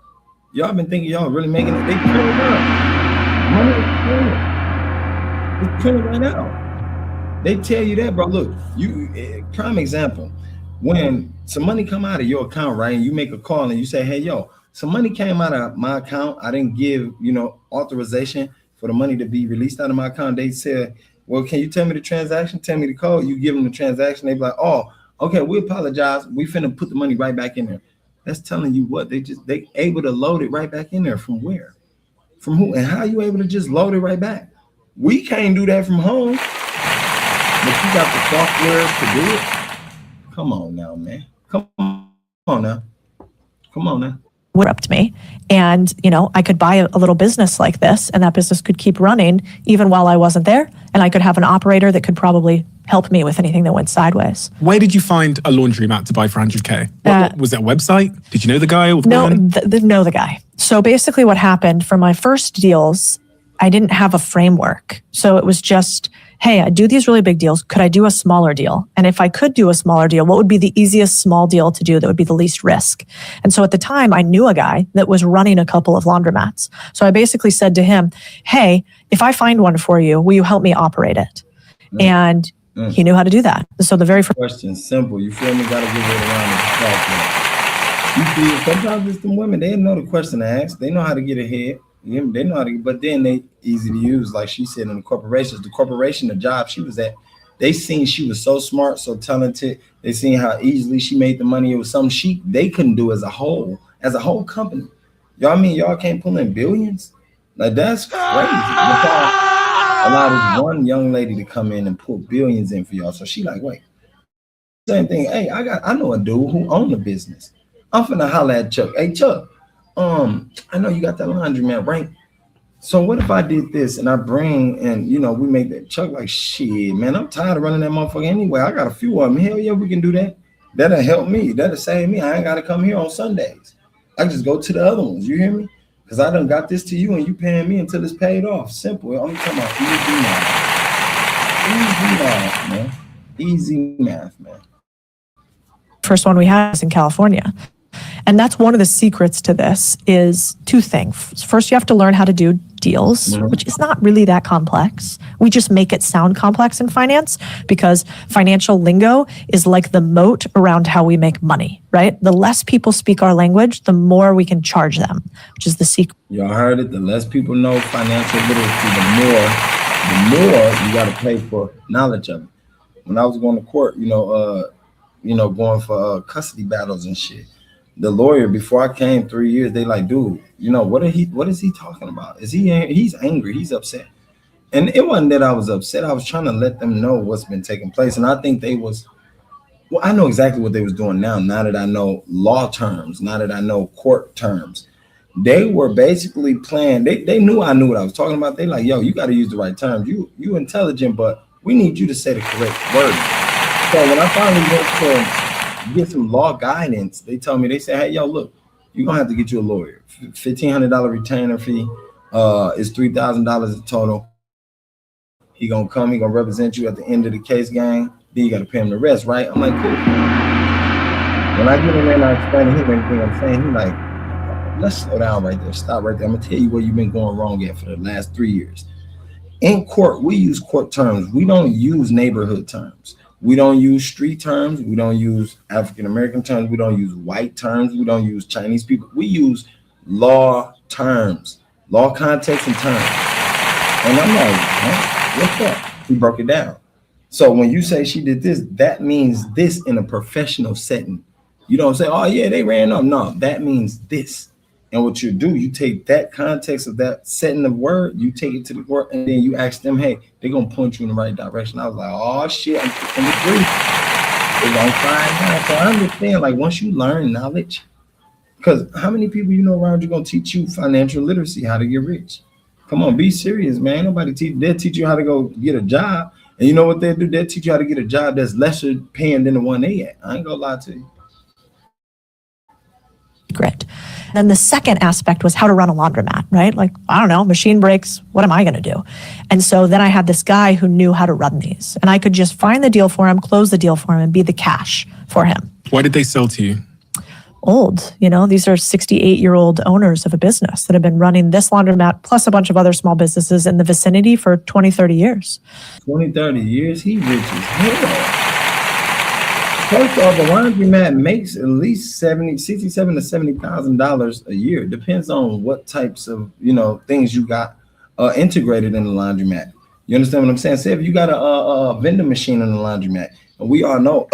Y'all been thinking y'all really making it. They print it up. Money is printed. It's printed right now. They tell you that, bro. Look, prime example. When some money come out of your account, right, and you make a call and you say, hey, yo, some money came out of my account. I didn't give, authorization for the money to be released out of my account. They said, well, can you tell me the transaction? Tell me the code. You give them the transaction. They be like, oh, okay, we apologize. We finna put the money right back in there. That's telling you what, they able to load it right back in there. From where? From who? And how are you able to just load it right back? We can't do that from home. But you got the software to do it. Come on now, man. Come on now. Interrupt me, and I could buy a little business like this, and that business could keep running even while I wasn't there, and I could have an operator that could probably help me with anything that went sideways. Where did you find a laundromat to buy for 100K? Was it a website? Did you know the guy? Or know the guy. So basically what happened for my first deals, I didn't have a framework. So it was just, hey, I do these really big deals. Could I do a smaller deal? And if I could do a smaller deal, what would be the easiest small deal to do that would be the least risk? And so at the time, I knew a guy that was running a couple of laundromats. So I basically said to him, hey, if I find one for you, will you help me operate it? And he knew how to do that. So the very first question, simple. You feel me? Got to give it around the platform. You see, sometimes it's the women, they know the question to ask. They know how to get ahead. They know how to, but then they easy to use, like she said, in the corporations. The corporation, the job she was at, they seen she was so smart, so talented. They seen how easily she made the money. It was something they couldn't do as a whole company. Y'all mean y'all can't pull in billions? Like, that's crazy. Allow this one young lady to come in and pull billions in for y'all. So she like, wait, same thing. Hey, I know a dude who owned a business. I'm finna holler at Chuck. Hey, Chuck, I know you got that laundromat, right? So what if I did this and I bring and we make that? Chuck like, shit, man, I'm tired of running that motherfucker anyway. I got a few of them. Hell yeah, we can do that. That'll help me. That'll save me. I ain't gotta come here on Sundays. I just go to the other ones. You hear me? Because I done got this to you and you paying me until it's paid off. Simple. I'm talking about easy math, man. First one we had is in California. And that's one of the secrets to this is 2 things. First, you have to learn how to do deals, which is not really that complex. We just make it sound complex in finance because financial lingo is like the moat around how we make money, right? The less people speak our language, the more we can charge them, which is the secret. Y'all heard it. The less people know financial literacy, the more you got to pay for knowledge of it. When I was going to court, going for custody battles and shit. The lawyer, before I came 3 years, they like, dude, what is he talking about? He's angry, he's upset. And it wasn't that I was upset. I was trying to let them know what's been taking place. And I think I know exactly what they was doing now that I know law terms, now that I know court terms. They were basically playing. They knew I knew what I was talking about. They like, yo, you got to use the right terms. You intelligent, but we need you to say the correct word. So when I finally went to get some law guidance, they told me, they said, hey, yo, look, you're gonna have to get you a lawyer. $1,500 retainer fee. Is $3,000 total. He gonna come. He gonna represent you at the end of the case, gang. Then you got to pay him the rest, right? I'm like, cool. When I get in there and I explain to him everything I'm saying, he like, let's slow down right there. Stop right there. I'm gonna tell you where you've been going wrong at for the last 3 years. In court, we use court terms. We don't use neighborhood terms. We don't use street terms. We don't use African American terms. We don't use white terms. We don't use Chinese people. We use law terms, law context and terms. And I'm like, huh? What's that? He broke it down. So when you say she did this, that means this in a professional setting. You don't say, oh yeah, they ran up. No, that means this. And what you do, you take that context of that setting of word, you take it to the court, and then you ask them, hey, they're gonna point you in the right direction. I was like, oh shit, I'm in the brief. They're gonna find out. So I understand, like, once you learn knowledge, because how many people you know around you gonna teach you financial literacy, how to get rich? Come on, be serious, man. Nobody they'll teach you how to go get a job. And you know what they'll do? They'll teach you how to get a job that's lesser paying than the one they at. I ain't gonna lie to you. Great. Then the second aspect was how to run a laundromat, right? Like, I don't know, machine breaks, what am I going to do? And so then I had this guy who knew how to run these, and I could just find the deal for him, close the deal for him, and be the cash for him. Why did they sell to you? Old, these are 68-year-old owners of a business that have been running this laundromat plus a bunch of other small businesses in the vicinity for 20, 30 years. 20, 30 years? He rich as hell. First off, the laundromat makes at least $67,000 to $70,000 a year. It depends on what types of things you got integrated in the laundromat. You understand what I'm saying? Say if you got a vending machine in the laundromat, and we all know,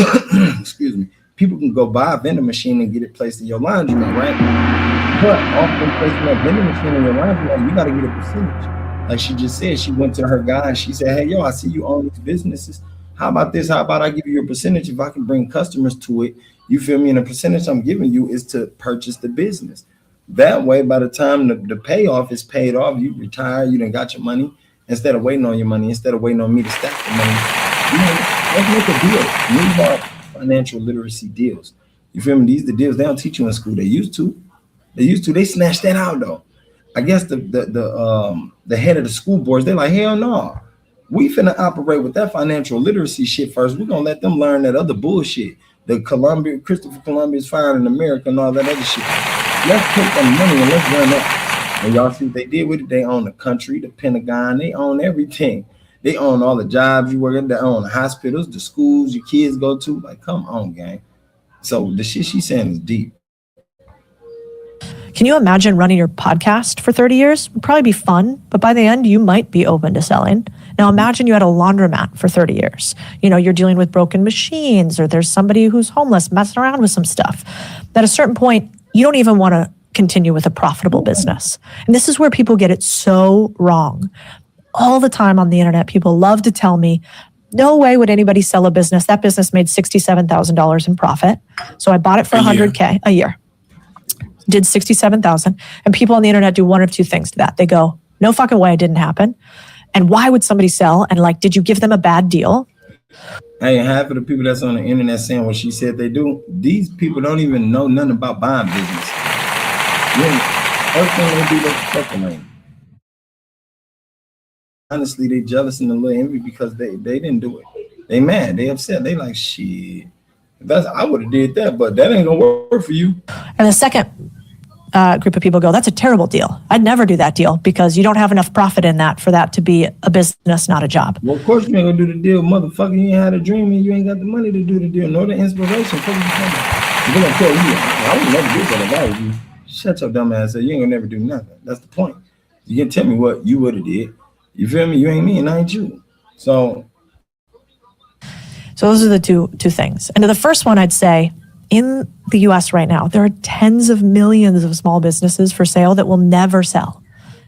excuse me, people can go buy a vending machine and get it placed in your laundromat, right? But often placing that vending machine in your laundromat, you got to get a percentage. Like she just said, she went to her guy and she said, hey, yo, I see you own these businesses. How about this? How about I give you a percentage if I can bring customers to it? You feel me? And the percentage I'm giving you is to purchase the business. That way, by the time the payoff is paid off, you retire, you done got your money. Instead of waiting on your money, instead of waiting on me to stack the money, let's make a deal. These are financial literacy deals. You feel me? These are the deals they don't teach you in school. They used to. They snatched that out though. I guess the head of the school boards, they're like, hell no. We finna operate with that financial literacy shit first. We're gonna let them learn that other bullshit. The Christopher Columbus found in America and all that other shit. Let's take that money and let's run that. And y'all see what they did with it? They own the country, the Pentagon, they own everything. They own all the jobs you work at, they own the hospitals, the schools your kids go to. Like, come on, gang. So the shit she's saying is deep. Can you imagine running your podcast for 30 years? It'd probably be fun, but by the end, you might be open to selling. Now imagine you had a laundromat for 30 years. You're dealing with broken machines, or there's somebody who's homeless messing around with some stuff. At a certain point, you don't even want to continue with a profitable business. And this is where people get it so wrong. All the time on the internet, people love to tell me, no way would anybody sell a business. That business made $67,000 in profit. So I bought it for $100K a year. Did 67,000. And people on the internet do one of two things to that. They go, no fucking way, it didn't happen. And why would somebody sell? And like, did you give them a bad deal? Hey, half of the people that's on the internet saying what she said they do, these people don't even know nothing about buying business. First thing they do, they speculate. Honestly, they jealous and a little envy because they didn't do it. They mad, they upset. They like, shit, I would have did that, but that ain't gonna work for you. And the second group of people go, that's a terrible deal. I'd never do that deal because you don't have enough profit in that for that to be a business, not a job. Well, of course you ain't gonna do the deal, motherfucker. You ain't had a dream and you ain't got the money to do the deal, nor the inspiration. They're gonna tell you, I would never do that if I was you. Shut your dumb ass up. You ain't gonna never do nothing. That's the point. You can tell me what you would have did. You feel me? You ain't me and I ain't you. So those are the two things. And to the first one, I'd say, in the US right now, there are tens of millions of small businesses for sale that will never sell.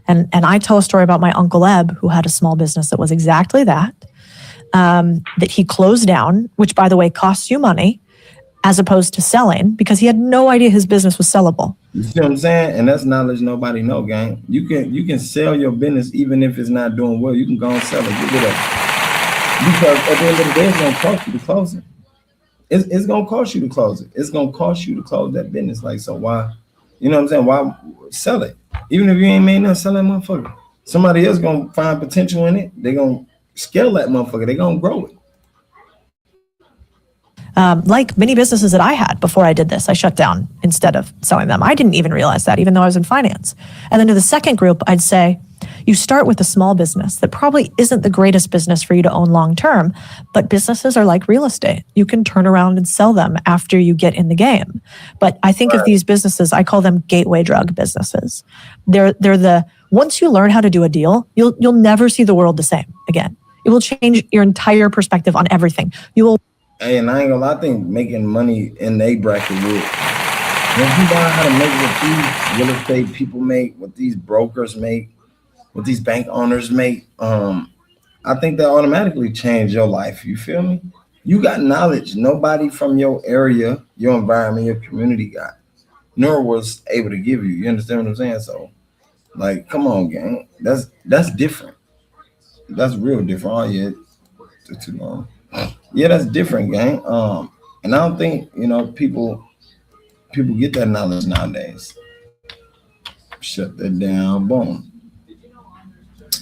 And I tell a story about my Uncle Eb, who had a small business that was exactly that he closed down, which, by the way, costs you money. as opposed to selling because he had no idea his business was sellable. You see what I'm saying? And that's knowledge nobody know, gang. You can sell your business even if it's not doing well. You can go and sell it. Get rid of it. Because at the end of the day, it's gonna cost you to close it. It's gonna cost you to close it. It's gonna cost you to close that business. Like, so why, you know what I'm saying? Why sell it? Even if you ain't made nothing, sell that motherfucker. Somebody else gonna find potential in it. They gonna scale that motherfucker. They gonna grow it. Like many businesses that I had before I did this, I shut down instead of selling them. I didn't even realize that, even though I was in finance. And then to the second group, I'd say, you start with a small business that probably isn't the greatest business for you to own long term, but businesses are like real estate. You can turn around and sell them after you get in the game. But I think of these businesses, I call them gateway drug businesses. They're the, once you learn how to do a deal, you'll never see the world the same again. It will change your entire perspective on everything. You will. Hey, and I ain't gonna lie, I think making money in a bracket would. Once you learn how to make what these real estate people make, what these brokers make, what these bank owners make, I think that automatically change your life. You feel me? You got knowledge nobody from your area, your environment, your community got, nor was able to give you. You understand what I'm saying? So, like, come on, gang. That's different. That's real different. Oh yeah, took too long. Yeah, that's different, gang. And I don't think, you know, people get that knowledge nowadays. Shut that down. Boom.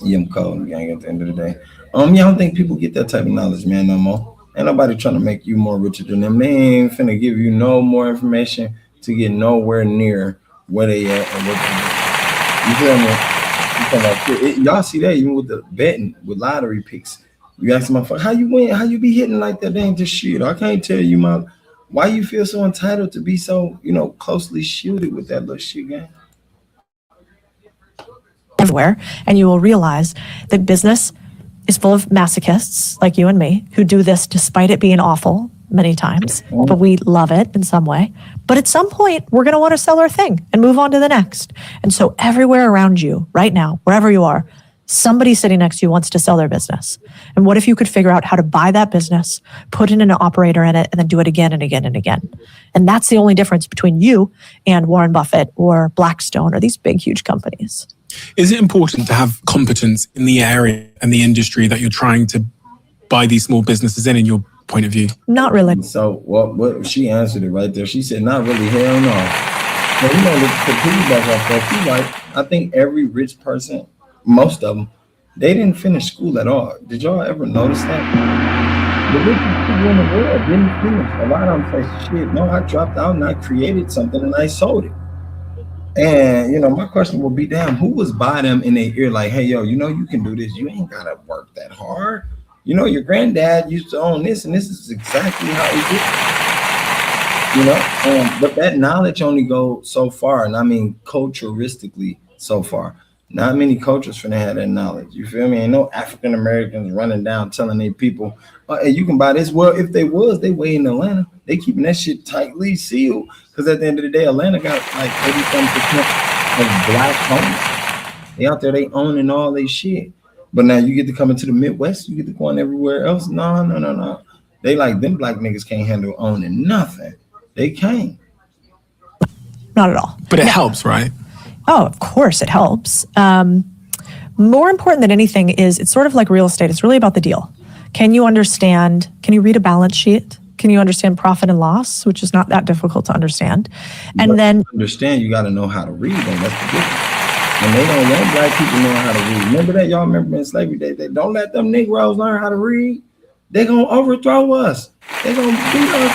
Yeah, I'm cold, gang, at the end of the day. Yeah, I don't think people get that type of knowledge, man, no more. Ain't nobody trying to make you more richer than them. They ain't finna give you no more information to get nowhere near where they at and what they do. You feel me? Y'all see that even with the betting, with lottery picks. You ask my fuck, how you win? How you be hitting like that? They ain't just shit. I can't tell you, man. Why you feel so entitled to be so, you know, closely shielded with that little shit, gang? Everywhere, and you will realize that business is full of masochists like you and me who do this despite it being awful many times, but we love it in some way. But at some point, we're going to want to sell our thing and move on to the next. And so everywhere around you right now, wherever you are, somebody sitting next to you wants to sell their business. And what if you could figure out how to buy that business, put in an operator in it, and then do it again and again and again? And that's the only difference between you and Warren Buffett or Blackstone or these big, huge companies. Is it important to have competence in the area and the industry that you're trying to buy these small businesses in your point of view? Not really. So, what she answered it right there. She said, not really, hell no. But you know, the piggyback off that, she's right. I think every rich person, most of them, they didn't finish school at all. Did y'all ever notice that? The richest people in the world didn't finish. A lot of them say, shit, no, I dropped out and I created something and I sold it. And, you know, my question would be, damn, who was by them in their ear like, hey, yo, you know, you can do this. You ain't got to work that hard. You know, your granddad used to own this, and this is exactly how he did it. You know, but that knowledge only goes so far. And I mean, culturalistically so far. Not many cultures finna have that knowledge. You feel me? Ain't no African Americans running down telling their people, hey, you can buy this. Well, if they was, they way in Atlanta. They keeping that shit tightly sealed. Because at the end of the day, Atlanta got like 30% of black owners. They out there, they owning all they shit. But now you get to come into the Midwest, you get to go on everywhere else. No. They like, them black niggas can't handle owning nothing. They can't. Not at all. But it helps, right? Oh, of course it helps. More important than anything is it's sort of like real estate. It's really about the deal. Can you understand, can you read a balance sheet? Can you understand profit and loss, which is not that difficult to understand? And but then to understand, you got to know how to read. And that's the difference. And they don't want black people know how to read. Remember that? Y'all remember in slavery days, they don't let them Negroes learn how to read. They're going to overthrow us. They're going to beat us.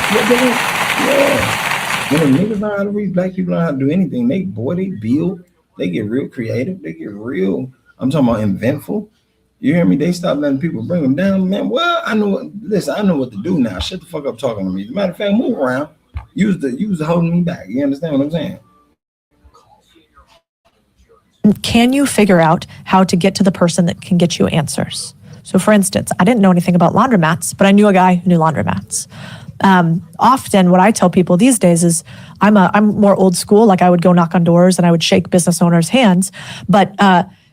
Yeah. When the niggas learn how to read, black people learn how to do anything. They build. They get real creative. They get real, I'm talking about inventful. You hear me? They stop letting people bring them down, man. Well, I know what to do now. Shut the fuck up talking to me. As a matter of fact, move around. Use the holding me back. You understand what I'm saying? can you figure out how to get to the person that can get you answers? So for instance, I didn't know anything about laundromats, but I knew a guy who knew laundromats. Often what I tell people these days is I'm more old school. Like I would go knock on doors and I would shake business owners' hands. But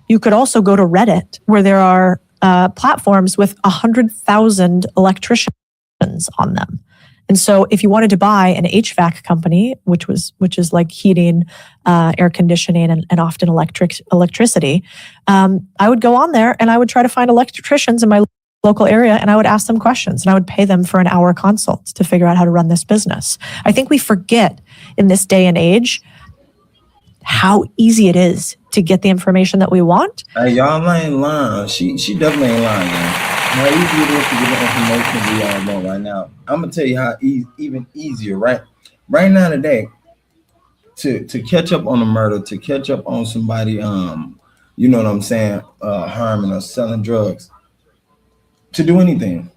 you could also go to Reddit, where there are platforms with 100,000 electricians on them. And so if you wanted to buy an HVAC company, which is like heating, air conditioning, and often electricity, I would go on there and I would try to find electricians in my local area, and I would ask them questions, and I would pay them for an hour consult to figure out how to run this business. I think we forget in this day and age how easy it is to get the information that we want. Hey, y'all ain't lying. She definitely ain't lying, man. How easy it is to get the information we all want right now. I'm gonna tell you how even easier, right? Right now today, to catch up on a murder, to catch up on somebody, you know what I'm saying, harming or selling drugs, to do anything.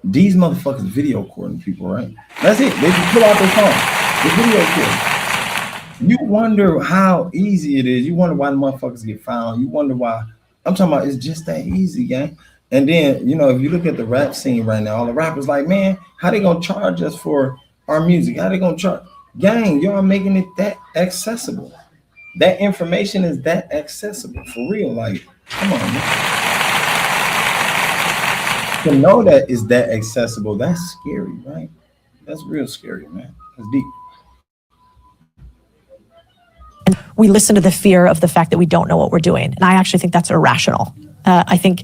These motherfuckers video recording people, right? That's it. They just pull out their phone. The video recording. You wonder how easy it is. You wonder why the motherfuckers get found. You wonder why. I'm talking about it's just that easy, gang. And then, you know, if you look at the rap scene right now, all the rappers like, man, how they gonna charge us for our music? How they gonna charge? Gang, y'all making it that accessible. That information is that accessible for real. Like, come on, man. To know that is that accessible, that's scary, right? That's real scary, man. That's deep. We listen to the fear of the fact that we don't know what we're doing. And I actually think that's irrational. I think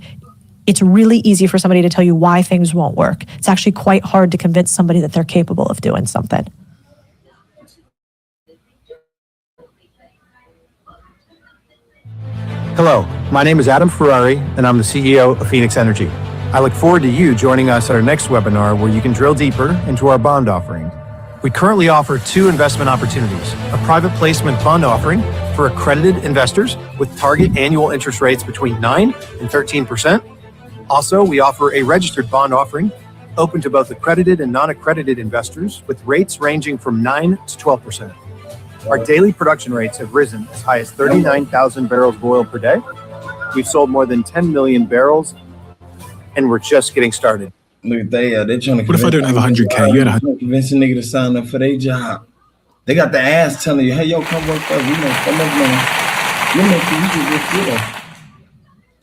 it's really easy for somebody to tell you why things won't work. It's actually quite hard to convince somebody that they're capable of doing something. Hello, my name is Adam Ferrari, and I'm the CEO of Phoenix Energy. I look forward to you joining us at our next webinar where you can drill deeper into our bond offering. We currently offer 2 investment opportunities, a private placement bond offering for accredited investors with target annual interest rates between 9 and 13%. Also, we offer a registered bond offering open to both accredited and non-accredited investors with rates ranging from 9 to 12%. Our daily production rates have risen as high as 39,000 barrels of oil per day. We've sold more than 10 million barrels, and we're just getting started. Look at they're trying to. What if I don't have 100K? You had 100. Convince a nigga to sign up for their job. They got the ass telling you, "Hey, yo, come work for us. We know so much money. You know, you can get good."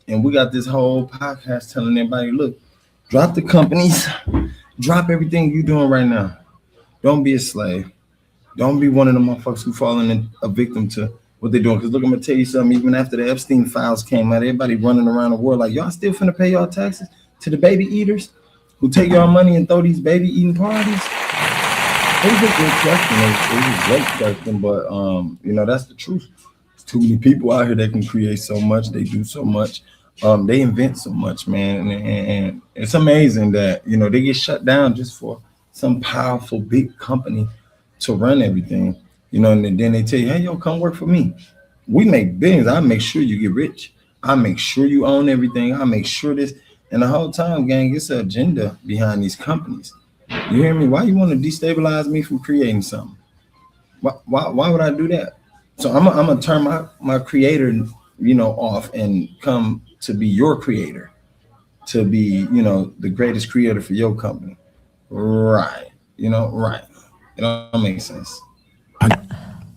And we got this whole podcast telling everybody, "Look, drop the companies, drop everything you doing right now. Don't be a slave. Don't be one of the motherfuckers who falling a victim to what they're doing." Because look, I'm gonna tell you something. Even after the Epstein files came out, everybody running around the world like, y'all still finna pay y'all taxes to the baby eaters who take your money and throw these baby eating parties? It was a good question. It was a great question, but you know, that's the truth. There's too many people out here that can create so much. They do so much. They invent so much, man, and it's amazing that, you know, they get shut down just for some powerful big company to run everything, you know, and then they tell you, hey, yo, come work for me. We make billions. I make sure you get rich. I make sure you own everything. I make sure this. And the whole time, gang, it's an agenda behind these companies. You hear me? Why you want to destabilize me from creating something? Why would I do that? So I'm gonna turn my creator, you know, off and come to be your creator, to be, you know, the greatest creator for your company. Right. You know, right. It don't make sense.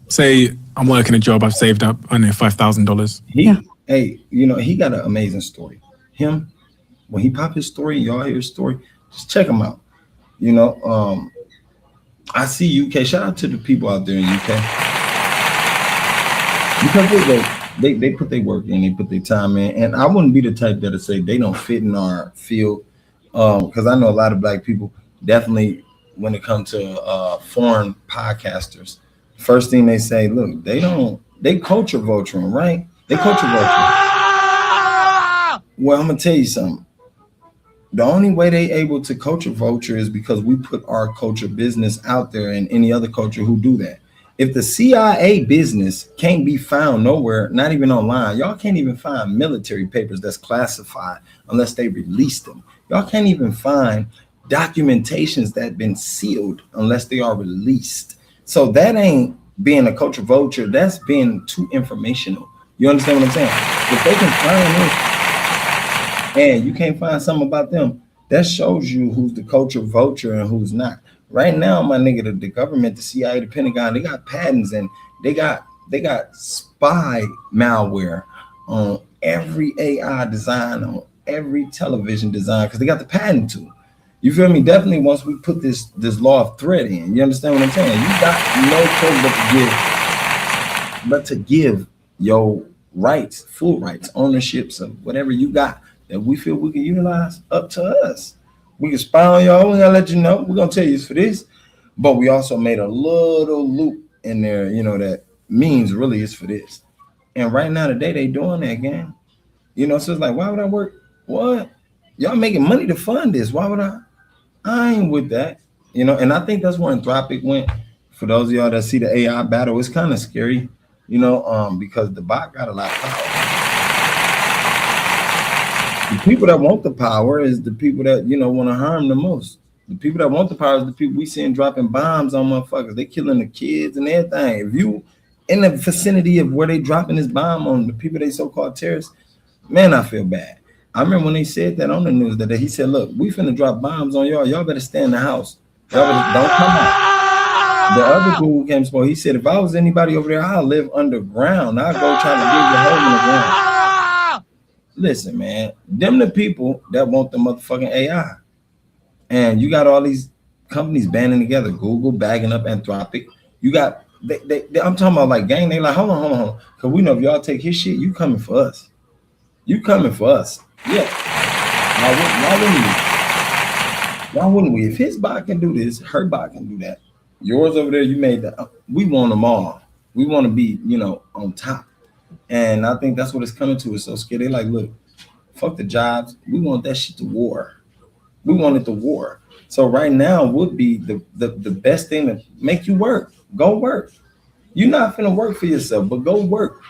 Say I'm working a job, I've saved up, I don't know, $5,000. Hey, you know, he got an amazing story. Him, when he pop his story, y'all hear his story, just check him out. You know, I see UK. Shout out to the people out there in UK. Because they put their work in, they put their time in. And I wouldn't be the type that'll say they don't fit in our field. Because I know a lot of black people definitely, when it comes to foreign podcasters, first thing they say, look, they culture vulturing, right? They culture vulturing. Well, I'm gonna tell you something. The only way they able to culture vulture is because we put our culture business out there, and any other culture who do that. If the CIA business can't be found nowhere, not even online, y'all can't even find military papers that's classified unless they release them. Y'all can't even find documentations that been sealed unless they are released. So that ain't being a culture vulture, that's being too informational. You understand what I'm saying? If they can find this and you can't find something about them, that shows you who's the culture vulture and who's not. Right now, my nigga, the government, the CIA, the Pentagon, they got patents and they got spy malware on every AI design, on every television design, because they got the patent to. You feel me? Definitely once we put this law of threat in, you understand what I'm saying? You got no choice but to give your rights, full rights, ownerships of whatever you got that we feel we can utilize up to us. We can spy on y'all. We're gonna let you know. We're gonna tell you it's for this, but we also made a little loop in there, you know, that means really it's for this. And right now today they doing that, gang. You know, so it's like, why would I work? What? Y'all making money to fund this? Why would I ain't with that, you know. And I think that's where Anthropic went. For those of y'all that see the AI battle, it's kind of scary, you know, because the bot got a lot of power. The people that want the power is the people that, you know, want to harm the most. The people that want the power is the people we seeing dropping bombs on motherfuckers. They killing the kids and everything. If you in the vicinity of where they dropping this bomb on the people they so-called terrorists, man, I feel bad. I remember when they said that on the news that he said, look, we finna drop bombs on y'all. Y'all better stay in the house. Y'all better don't come out. The other dude who came to he said, if I was anybody over there, I'll live underground. I'll go try to dig a hole in the ground. Listen, man, them the people that want the motherfucking AI. And you got all these companies banding together, Google bagging up Anthropic. You got, I'm talking about like, gang, they like, hold on. Because we know if y'all take his shit, you coming for us. You coming for us. Yeah. Why wouldn't we? If his bot can do this, her bot can do that. Yours over there, you made that. We want them all. We want to be, you know, on top. And I think that's what it's coming to. It's so scary. They're like, look, fuck the jobs. We want that shit to war. We want it to war. So right now would be the best thing to make you work. Go work. You're not finna work for yourself, but go work.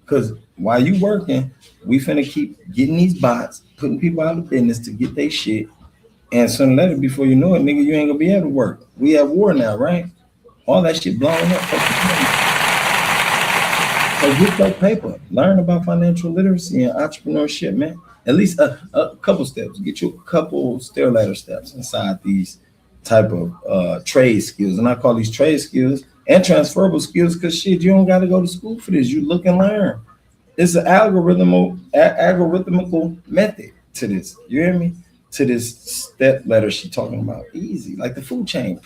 Because while you working, we finna keep getting these bots, putting people out of business to get their shit. And sooner or later, before you know it, nigga, you ain't gonna be able to work. We at war now, right? All that shit blowing up. So get your paper. Learn about financial literacy and entrepreneurship, man. At least a couple steps. Get you a couple stair ladder steps inside these type of trade skills. And I call these trade skills and transferable skills because shit, you don't got to go to school for this. You look and learn. It's an algorithmical method to this. You hear me? To this step ladder she talking about. Easy, like the food chain.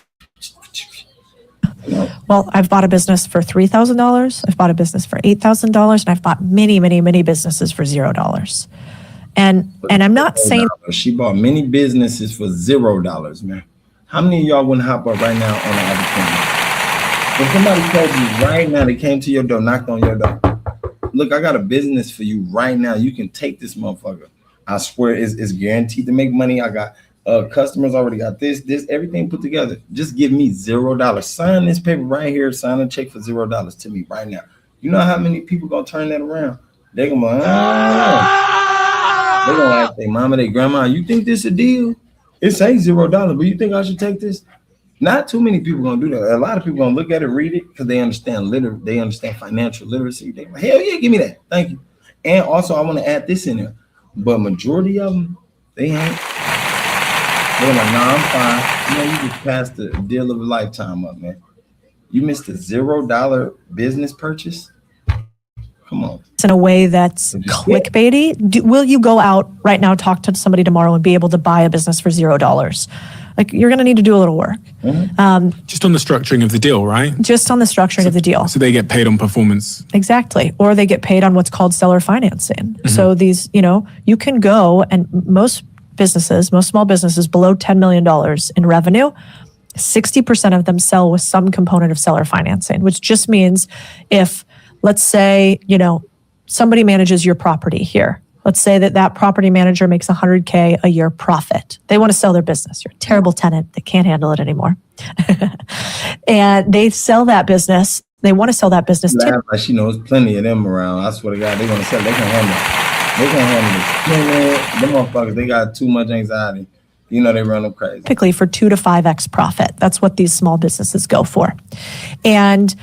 You know? Well, I've bought a business for $3,000. I've bought a business for $8,000, and I've bought many, many, many businesses for $0. And I'm not saying she bought many businesses for $0, man. How many of y'all wouldn't hop up right now on the opportunity? If somebody told you right now, they came to your door, knocked on your door. Look, I got a business for you right now. You can take this motherfucker. I swear it's guaranteed to make money. I got customers already got this, everything put together. Just give me $0. Sign this paper right here. Sign a check for $0 to me right now. You know how many people gonna turn that around? They're gonna be, they're gonna ask their mama, their grandma, you think this a deal? It says $0, but you think I should take this? Not too many people gonna do that. A lot of people gonna look at it, read it, because they understand they understand financial literacy. They like, hell yeah, give me that. Thank you. And also I want to add this in there. But majority of them, they ain't. They're like, nah, I'm fine. You know, you just passed the deal of a lifetime up, man. You missed a $0 business purchase. Come on. in a way that's clickbaity. Will you go out right now, talk to somebody tomorrow, and be able to buy a business for $0? Like, you're going to need to do a little work. Just on the structuring of the deal, right? Just on the structuring of the deal. So they get paid on performance. Exactly. Or they get paid on what's called seller financing. So these, you can go, and most small businesses below $10 million in revenue, 60% of them sell with some component of seller financing, which just means if, let's say, somebody manages your property here. Let's say that property manager makes $100K a year profit. They want to sell their business. You're a terrible tenant. They can't handle it anymore. And they sell that business. They want to sell that business. Like she knows plenty of them around. I swear to God, they want to sell. They can handle it. They can handle it. Them motherfuckers, they got too much anxiety. They run them crazy. Typically for 2 to 5x profit. That's what these small businesses go for. And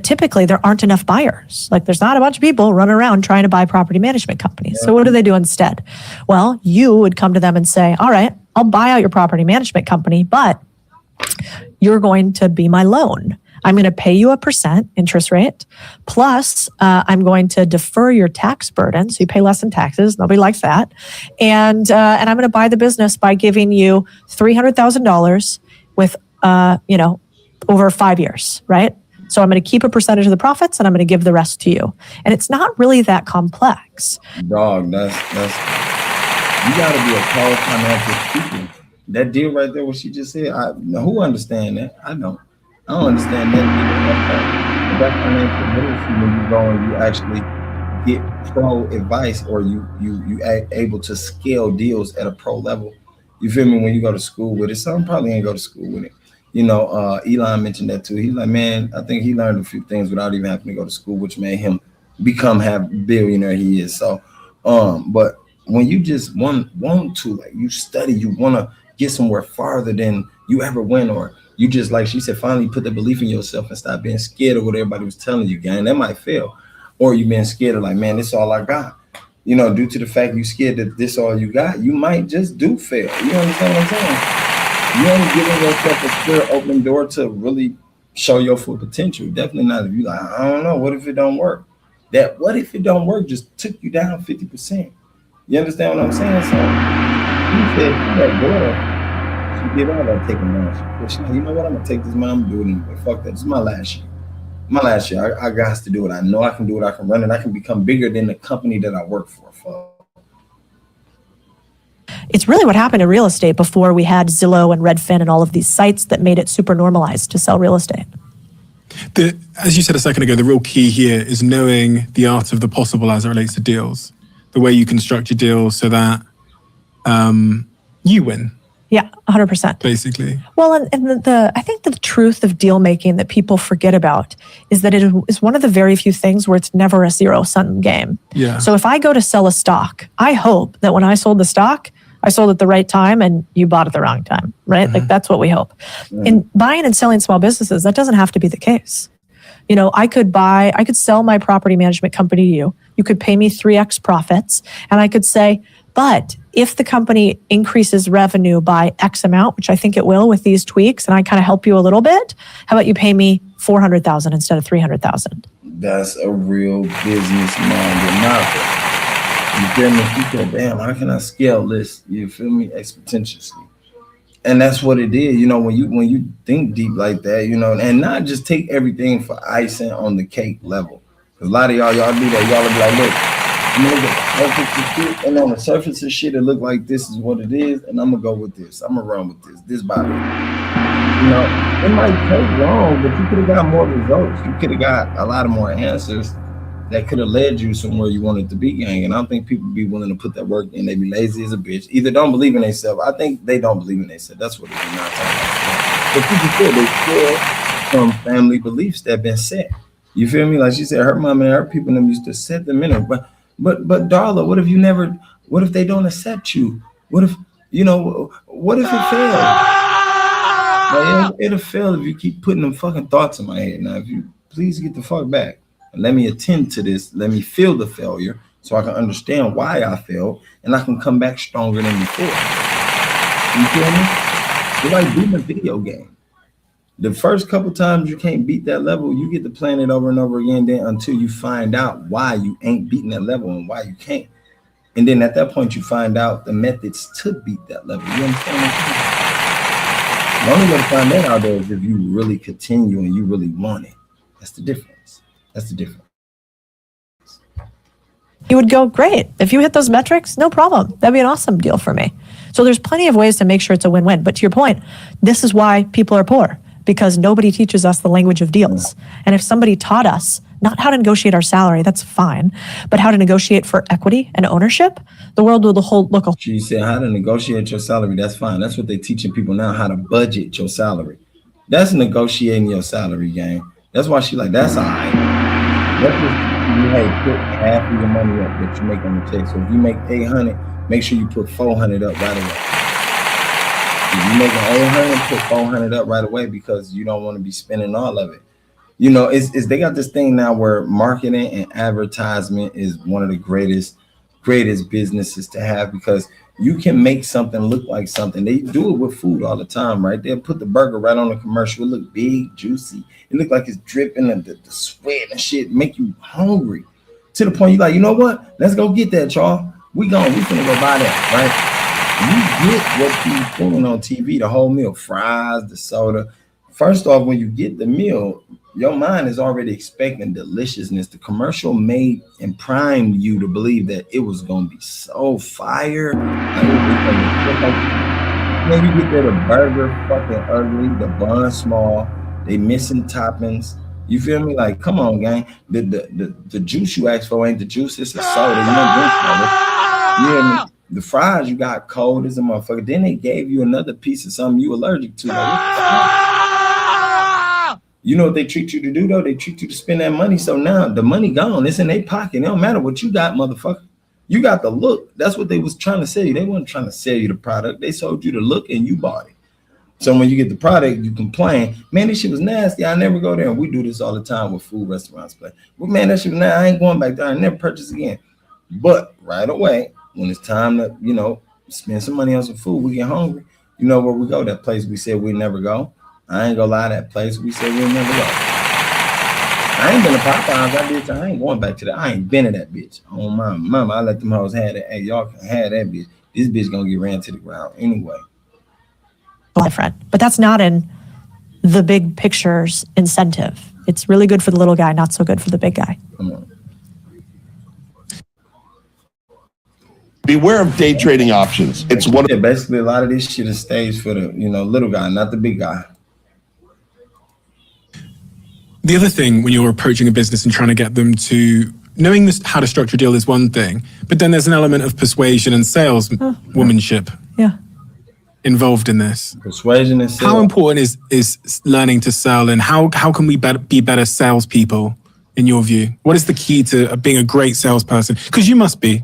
typically there aren't enough buyers. Like, there's not a bunch of people running around trying to buy property management companies. So what do they do instead? Well, you would come to them and say, all right, I'll buy out your property management company, but you're going to be my loan. I'm going to pay you a % interest rate, plus I'm going to defer your tax burden, so you pay less in taxes. Nobody likes that, and I'm going to buy the business by giving you $300,000 with over 5 years, right? So I'm going to keep a percentage of the profits, and I'm going to give the rest to you. And it's not really that complex. Dog, that's you got to be a power financial speaker. That deal right there, what she just said, who understand that? I don't understand that. That's financial literacy when you go and you actually get pro advice, or you able to scale deals at a pro level. You feel me? When you go to school with it, some probably ain't go to school with it. Elon mentioned that too. He's like, man, I think he learned a few things without even having to go to school, which made him become half billionaire he is. So, but when you just want to, like, you study, you want to get somewhere farther than you ever went, or you just, like she said, finally put the belief in yourself and stop being scared of what everybody was telling you, gang. That might fail. Or you being scared of, like, man, this is all I got. Due to the fact you scared that this all you got, you might just do fail. You understand what I'm saying? You ain't giving yourself a clear open door to really show your full potential. Definitely not if you like, I don't know, what if it don't work? That what if it don't work just took you down 50%. You understand what I'm saying? So you said that girl, she did all that taking down. She like, you know what? I'm gonna take this money, I'm gonna do it anyway. Fuck that. This is my last year. I got to do it. I know I can do it. I can run it. I can become bigger than the company that I work for. Fuck. It's really what happened in real estate before we had Zillow and Redfin and all of these sites that made it super normalized to sell real estate. As you said a second ago, the real key here is knowing the art of the possible as it relates to deals, the way you construct your deals so that you win. Yeah, 100%. Basically. Well, and I think the truth of deal making that people forget about is that it is one of the very few things where it's never a zero-sum game. Yeah. So if I go to sell a stock, I hope that when I sold the stock, I sold at the right time and you bought at the wrong time, right? Mm-hmm. Like that's what we hope. Mm-hmm. In buying and selling small businesses, that doesn't have to be the case. I could sell my property management company to you. You could pay me 3x profits, and I could say, but if the company increases revenue by X amount, which I think it will with these tweaks, and I kind of help you a little bit, how about you pay me $400,000 instead of $300,000? That's a real business-minded model. You feel me? You go, damn, how can I scale this? You feel me? Exponentially. And that's what it is, when you think deep like that, and not just take everything for icing on the cake level. Because a lot of y'all do that. Y'all will be like, look, I'm gonna get the surface of shit, and on the surface of shit, it look like this is what it is, and I'm gonna go with this. I'm gonna run with this body. It might take long, but you could have got more results. You could have got a lot of more answers that could have led you somewhere you wanted to be, gang. And I don't think people be willing to put that work in. They be lazy as a bitch. Either don't believe in themselves. I think they don't believe in themselves. That's what it is. Not talking about. But people feel they feel from family beliefs that have been set. You feel me? Like she said, her mom and her people them used to set them in it. But Darla, what if they don't accept you? What if it fails? Like, it'll fail if you keep putting them fucking thoughts in my head. Now, if you please get the fuck back. Let me attend to this. Let me feel the failure so I can understand why I failed, and I can come back stronger than before. You feel me? It's like beating a video game. The first couple times you can't beat that level, you get to playing it over and over again then until you find out why you ain't beating that level and why you can't. And then at that point, you find out the methods to beat that level. You understand what I'm saying? The only way to find that out there is if you really continue and you really want it. That's the difference. That's the difference. You would go, great. If you hit those metrics, no problem. That'd be an awesome deal for me. So there's plenty of ways to make sure it's a win-win. But to your point, this is why people are poor, because nobody teaches us the language of deals. And if somebody taught us not how to negotiate our salary, that's fine, but how to negotiate for equity and ownership, the world will look. She said how to negotiate your salary, that's fine. That's what they're teaching people now, how to budget your salary. That's negotiating your salary, gang. That's why she like, that's all right. Let's just put half of your money up that you make on the check. So if you make 800, make sure you put 400 up right away. If you make 800, put 400 up right away because you don't want to be spending all of it. They got this thing now where marketing and advertisement is one of the greatest greatest businesses to have, because you can make something look like something. They do it with food all the time, right? They'll put the burger right on the commercial. It look big, juicy. It look like it's dripping, and the sweat and shit make you hungry to the point you're like, you know what? Let's go get that, y'all. We finna go buy that, right? You get what you're doing on TV, the whole meal, fries, the soda. First off, when you get the meal, your mind is already expecting deliciousness. The commercial made and primed you to believe that it was gonna be so fire. Then you get there, the burger fucking ugly, the bun small, they missing toppings. You feel me? Like, come on, gang. The juice you asked for ain't the juice, it's a soda. You don't drink soda. You hear me? The fries you got cold as a motherfucker. Then they gave you another piece of something you allergic to. Like, you know what they treat you to do, though? They treat you to spend that money. So now the money gone. It's in their pocket. It don't matter what you got, motherfucker. You got the look. That's what they was trying to sell you. They weren't trying to sell you the product. They sold you the look and you bought it. So when you get the product, you complain, man, this shit was nasty. I never go there. And we do this all the time with food restaurants. But man, that shit was nasty. I ain't going back there. I never purchase again. But right away, when it's time to, spend some money on some food, we get hungry. You know where we go? That place we said we'd never go. I ain't gonna lie, that place we said we'll never go. I ain't been to Popeyes. I ain't going back to that. I ain't been to that bitch. Oh my mama, I let them hoes have that. Hey, y'all can have that bitch. This bitch gonna get ran to the ground anyway. Different, but that's not in the big picture's incentive. It's really good for the little guy, not so good for the big guy. Come on. Beware of day trading options. It's basically a lot of this shit is staged for the little guy, not the big guy. The other thing when you're approaching a business and trying to get them to knowing this, how to structure a deal is one thing, but then there's an element of persuasion and saleswomanship involved in this. Persuasion and sales. How important is learning to sell, and how can we be better salespeople in your view? What is the key to being a great salesperson? Because you must be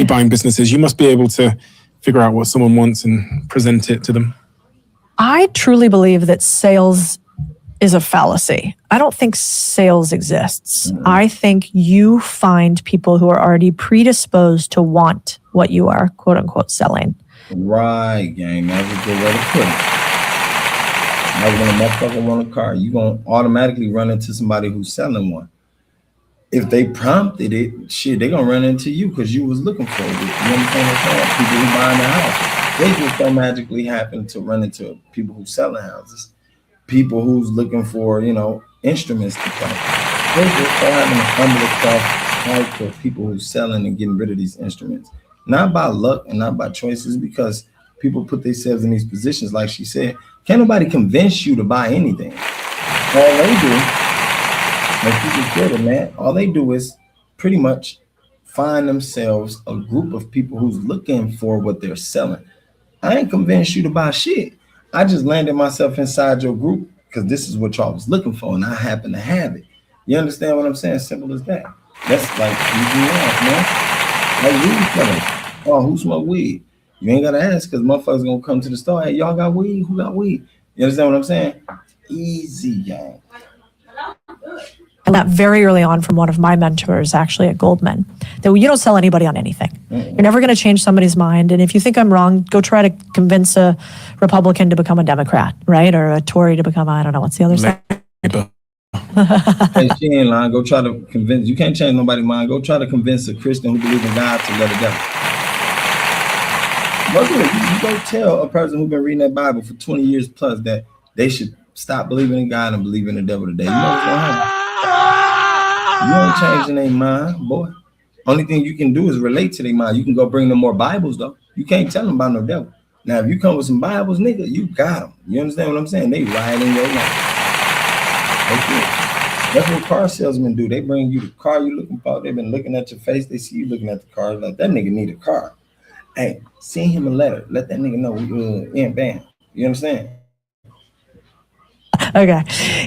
buying businesses. You must be able to figure out what someone wants and present it to them. I truly believe that sales is a fallacy. I don't think sales exists. I think you find people who are already predisposed to want what you are, quote unquote, selling. Right, gang. That's a good way to put it. Like when a motherfucker want a car, you gonna automatically run into somebody who's selling one. If they prompted it, shit, they gonna run into you because you was looking for it. You understand what I'm saying? People who buying the house, they just don't magically happen to run into people who selling houses. People who's looking for, instruments to play. They just start having a humble across for people who's selling and getting rid of these instruments. Not by luck and not by choices, because people put themselves in these positions, like she said. Can't nobody convince you to buy anything. All they do, like you just said it, man, all they do is pretty much find themselves a group of people who's looking for what they're selling. I ain't convinced you to buy shit. I just landed myself inside your group because this is what y'all was looking for, and I happen to have it. You understand what I'm saying? Simple as that. That's like easy enough, man. Like weed sellers. Oh, who smoke weed? You ain't gotta ask because motherfuckers gonna come to the store. Hey, y'all got weed? Who got weed? You understand what I'm saying? Easy, gang. And that very early on from one of my mentors, actually at Goldman, that you don't sell anybody on anything. You're never going to change somebody's mind. And if you think I'm wrong, go try to convince a Republican to become a Democrat, right? Or a Tory to become, I don't know, what's the other side? Hey, she ain't lying. Go try to convince. You can't change nobody's mind. Go try to convince a Christian who believes in God to let it go. Go do it. You go tell a person who's been reading that Bible for 20 years plus that they should stop believing in God and believe in the devil today. You know what's going to happen? You ain't changing their mind, boy. Only thing you can do is relate to their mind. You can go bring them more Bibles, though. You can't tell them about no devil. Now, if you come with some Bibles, nigga, you got them. You understand what I'm saying? They ride in your life. That's what car salesmen do. They bring you the car you looking for. They've been looking at your face. They see you looking at the car. Like, that nigga need a car. Hey, send him a letter. Let that nigga know we bam. You understand? Okay.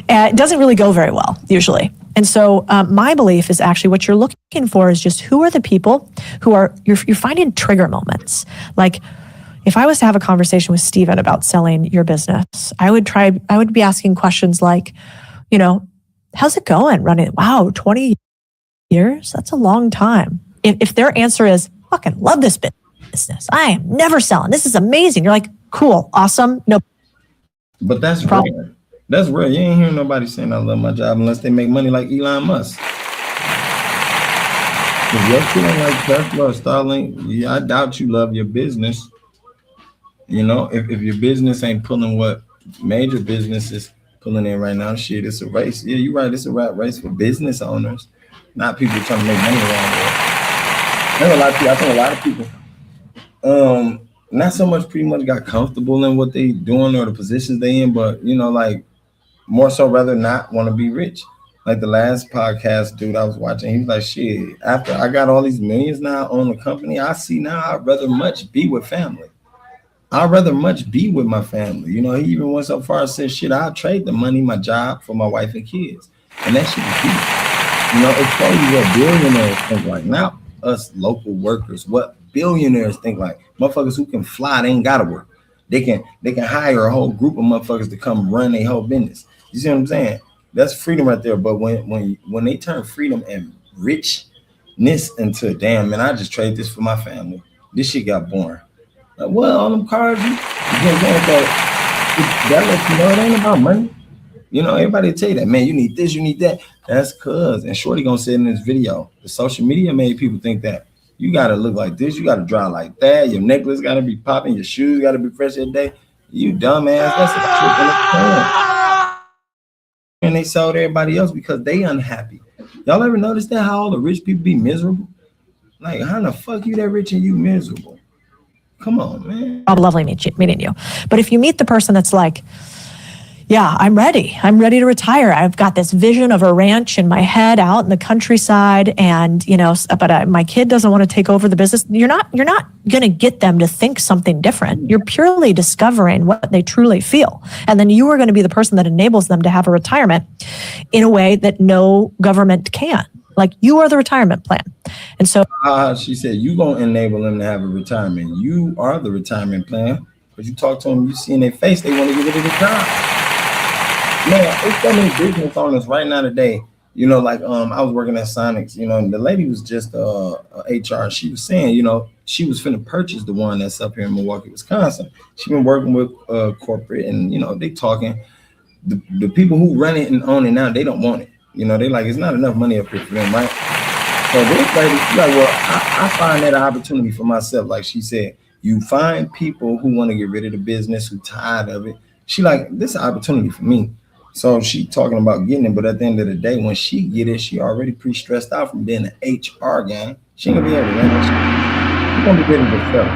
It doesn't really go very well, usually. And so my belief is actually what you're looking for is just who are the people who are, you're finding trigger moments. Like if I was to have a conversation with Steven about selling your business, I would be asking questions like, how's it going running? Wow, 20 years? That's a long time. If their answer is, fucking love this business. I am never selling. This is amazing. You're like, cool, awesome. No But that's problem. rare. That's rare. You ain't hearing nobody saying I love my job unless they make money like Elon Musk. If you're feeling like Tesla or Starlink, yeah, I doubt you love your business. You know, if your business ain't pulling what major businesses pulling in right now, shit, it's a race. Yeah, you're right. It's a rat race for business owners, not people trying to make money around there. I think a lot of people, not so much pretty much got comfortable in what they doing or the positions they in, but you know, like more so rather not want to be rich. Like the last podcast dude I was watching, he was like, shit, after I got all these millions now on the company, I see now I'd rather much be with family. I'd rather much be with my family. You know, he even went so far as said, shit, I'll trade the money, my job for my wife and kids. And that shit is deep. You know, it's crazy what billionaires think like. Not us local workers, what billionaires think like. Motherfuckers who can fly, they ain't gotta work. They can hire a whole group of motherfuckers to come run their whole business. You see what I'm saying? That's freedom right there. But when they turn freedom and richness into, damn, man, I just trade this for my family. This shit got boring. Like, well, on them cars, you know what I'm saying? That lets you know it ain't about money. You know, everybody tell you that, man, you need this, you need that. That's cuz. And Shorty gonna say in this video, the social media made people think that you gotta look like this, you gotta drive like that, your necklace gotta be popping, your shoes gotta be fresh every day. You dumbass, that's a trick in the plan. And they sold everybody else because they unhappy. Y'all ever notice that how all the rich people be miserable? Like, how the fuck you that rich and you miserable? Come on, man. Lovely meeting you. But if you meet the person that's like, yeah, I'm ready to retire. I've got this vision of a ranch in my head out in the countryside, and you know, but my kid doesn't want to take over the business. You're not going to get them to think something different. You're purely discovering what they truly feel, and then you are going to be the person that enables them to have a retirement in a way that no government can. Like, you are the retirement plan. And so she said, you gonna enable them to have a retirement. You are the retirement plan. Because you talk to them, you see in their face, they want to get rid of the job. Man, it's so many business owners right now today. You know, like I was working at Sonics, you know, and the lady was just HR. She was saying, you know, she was finna purchase the one that's up here in Milwaukee, Wisconsin. She been working with corporate, and you know, they talking. The people who run it and own it now, they don't want it. You know, they like, it's not enough money up here for them, right? So this lady, she's like, well, I find that an opportunity for myself. Like she said, you find people who want to get rid of the business, who tired of it. She like, this is an opportunity for me. So she talking about getting it, but at the end of the day, when she get it, she already pre-stressed out from being an HR gang. She ain't gonna be able to run that shit. She's gonna be getting herself.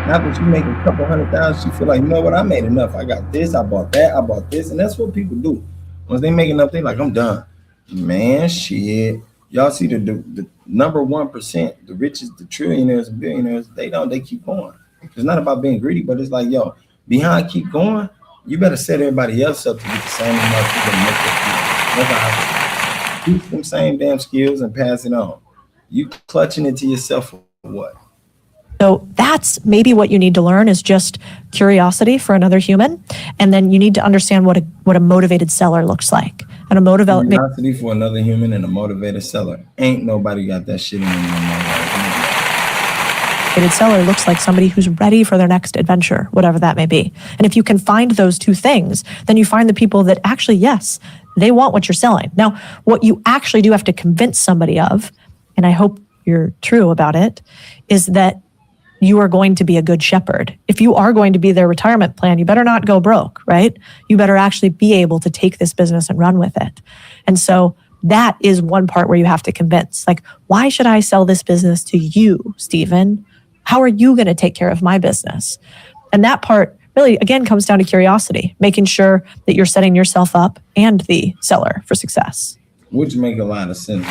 After she make a couple $100,000, she feel like, you know what, I made enough. I got this, I bought that, I bought this. And that's what people do. Once they make enough, they like, I'm done. Man, shit. Y'all see the number 1%, the richest, the trillionaires and billionaires, they keep going. It's not about being greedy, but it's like, yo, behind keep going, you better set everybody else up to get the same amount you're gonna make that. Keep them same damn skills and pass it on. You clutching it to yourself for what? So that's maybe what you need to learn is just curiosity for another human. And then you need to understand what a motivated seller looks like. And a curiosity for another human and a motivated seller. Ain't nobody got that shit in them. Motivated seller looks like somebody who's ready for their next adventure, whatever that may be. And if you can find those two things, then you find the people that actually, yes, they want what you're selling. Now, what you actually do have to convince somebody of, and I hope you're true about it, is that you are going to be a good shepherd. If you are going to be their retirement plan, you better not go broke, right? You better actually be able to take this business and run with it. And so that is one part where you have to convince, like, why should I sell this business to you, Stephen? How are you going to take care of my business? And that part really, again, comes down to curiosity, making sure that you're setting yourself up and the seller for success. Which make a lot of sense.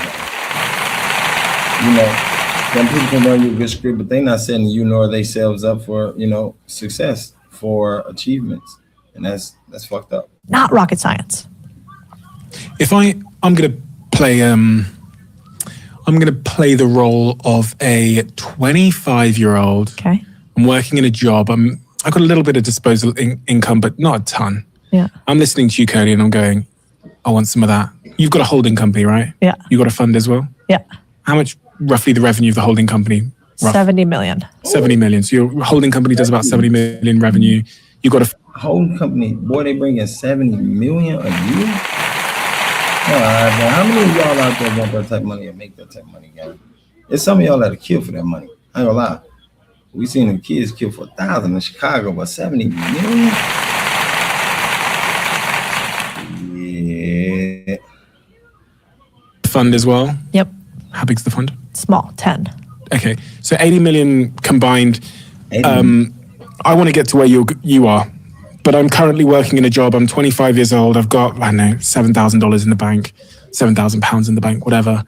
You know, some people can run you a good script, but they're not setting you nor themselves up for, you know, success, for achievements. And that's fucked up. Not rocket science. If I'm gonna play the role of a 25-year-old. Okay. I'm working in a job. I've got a little bit of disposable income, but not a ton. Yeah. I'm listening to you, Cody, and I'm going, I want some of that. You've got a holding company, right? Yeah. You got a fund as well? Yeah. How much roughly the revenue of the holding company Rough. 70 million. 70 million. So your holding company does about 70 million revenue. You got a Holding company, boy, they bring in 70 million a year. All right, man. How many of y'all out there want that type of money and make that type of money, guys? There's some of y'all that'll kill for that money. I ain't gonna lie. We seen them kids kill for 1,000 in Chicago, but 70 million? Yeah. fund as well. Yep. How big's the fund? Small, 10. Okay, so 80 million combined. 80. I want to get to where you are, but I'm currently working in a job. I'm 25 years old. I've got, I don't know, $7,000 in the bank, £7,000 in the bank, whatever.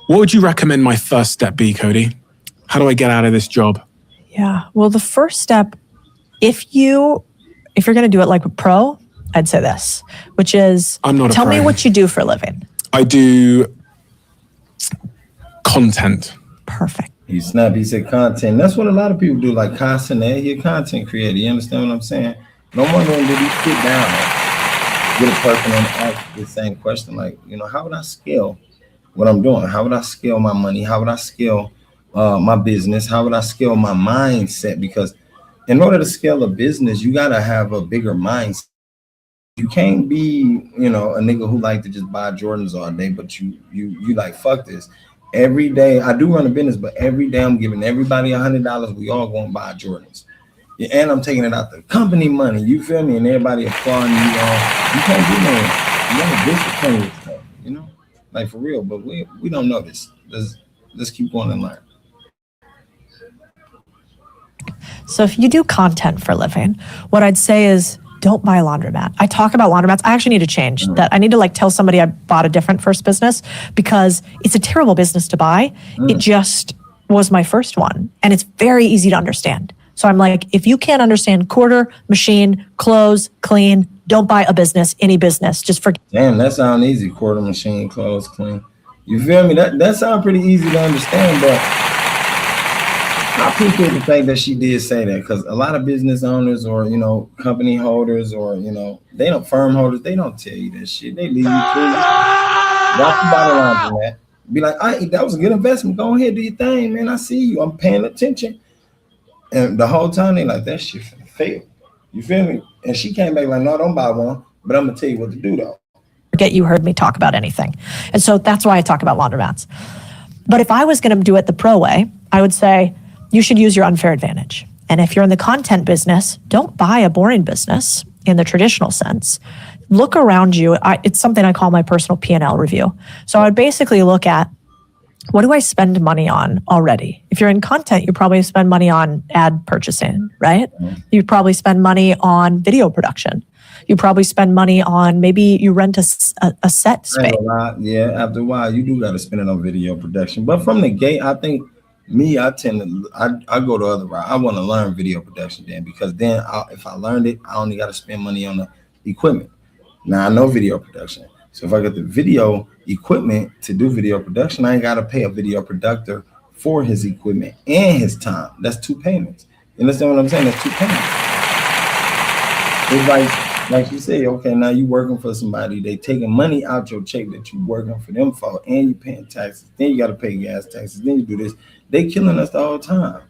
What would you recommend my first step be, Cody? How do I get out of this job? Yeah. Well, the first step, if you're going to do it like a pro, I'd say this, which is, I'm not a tell me pro. what you do for a living. I do content. Perfect. He snapped, he said content. That's what a lot of people do, like content. You're a content creator. You understand what I'm saying? No wonder when did he sit down with a person and ask the same question, like, how would I scale what I'm doing? How would I scale my money? How would I scale my business? How would I scale my mindset? Because in order to scale a business, you got to have a bigger mindset. You can't be, a nigga who like to just buy Jordans all day, but you like, fuck this. Every day, I do run a business, but every day I'm giving everybody $100. We all going to buy Jordans. Yeah, and I'm taking it out the company money. You feel me? And everybody applauding you. You can't do that. You got to discipline yourself, like for real. But we don't know this. Let's keep going and learn. So if you do content for a living, what I'd say is don't buy a laundromat. I talk about laundromats. I actually need to change that. I need to tell somebody I bought a different first business because it's a terrible business to buy. It just was my first one and it's very easy to understand. So I'm like, if you can't understand quarter, machine, close, clean, don't buy a business, any business. Just forget. Damn, that sounds easy. Quarter, machine, close, clean. You feel me? That sounds pretty easy to understand, but I appreciate the fact that she did say that because a lot of business owners or, company holders or, they don't firm holders, they don't tell you that shit. They leave you to walk the bottom line from that. Be like, that was a good investment. Go ahead, do your thing, man. I see you. I'm paying attention. And the whole time they like, that shit finna fail. You feel me? And she came back like, no, don't buy one, but I'm gonna tell you what to do though. Forget you heard me talk about anything. And so that's why I talk about laundromats. But if I was gonna do it the pro way, I would say, you should use your unfair advantage. And if you're in the content business, don't buy a boring business in the traditional sense. Look around you. It's something I call my personal P&L review. So I would basically look at, what do I spend money on already? If you're in content, you probably spend money on ad purchasing, right? You'd probably spend money on video production. You probably spend money on, maybe you rent a set space. Yeah, after a while, you do got to spend it on video production. But from the gate, I think, I go the other route. I want to learn video production then because then if I learned it, I only got to spend money on the equipment. Now I know video production. So if I get the video equipment to do video production, I ain't got to pay a video producer for his equipment and his time. That's 2 payments. You understand what I'm saying? That's 2 payments. It's like you say, okay, now you working for somebody. They taking money out your check that you working for them for, and you paying taxes. Then you got to pay gas taxes. Then you do this. They killing us the whole time.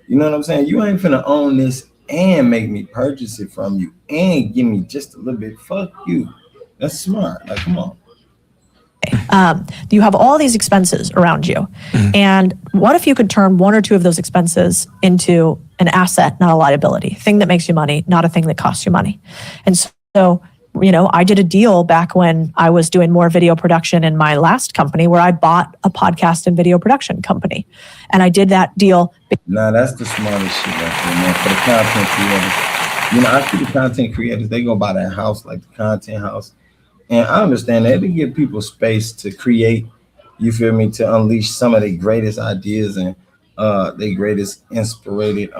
You know what I'm saying? You ain't finna own this and make me purchase it from you and give me just a little bit. Fuck you. That's smart. Like, come on. You have all these expenses around you. And what if you could turn 1 or 2 of those expenses into an asset, not a liability, thing that makes you money, not a thing that costs you money. And so, I did a deal back when I was doing more video production in my last company where I bought a podcast and video production company. And I did that deal. Nah, that's the smartest shit right there, man. For the content creators. I see the content creators, they go by that house, like the content house. And I understand that. They give people space to create, you feel me, to unleash some of their greatest ideas and their greatest inspirated,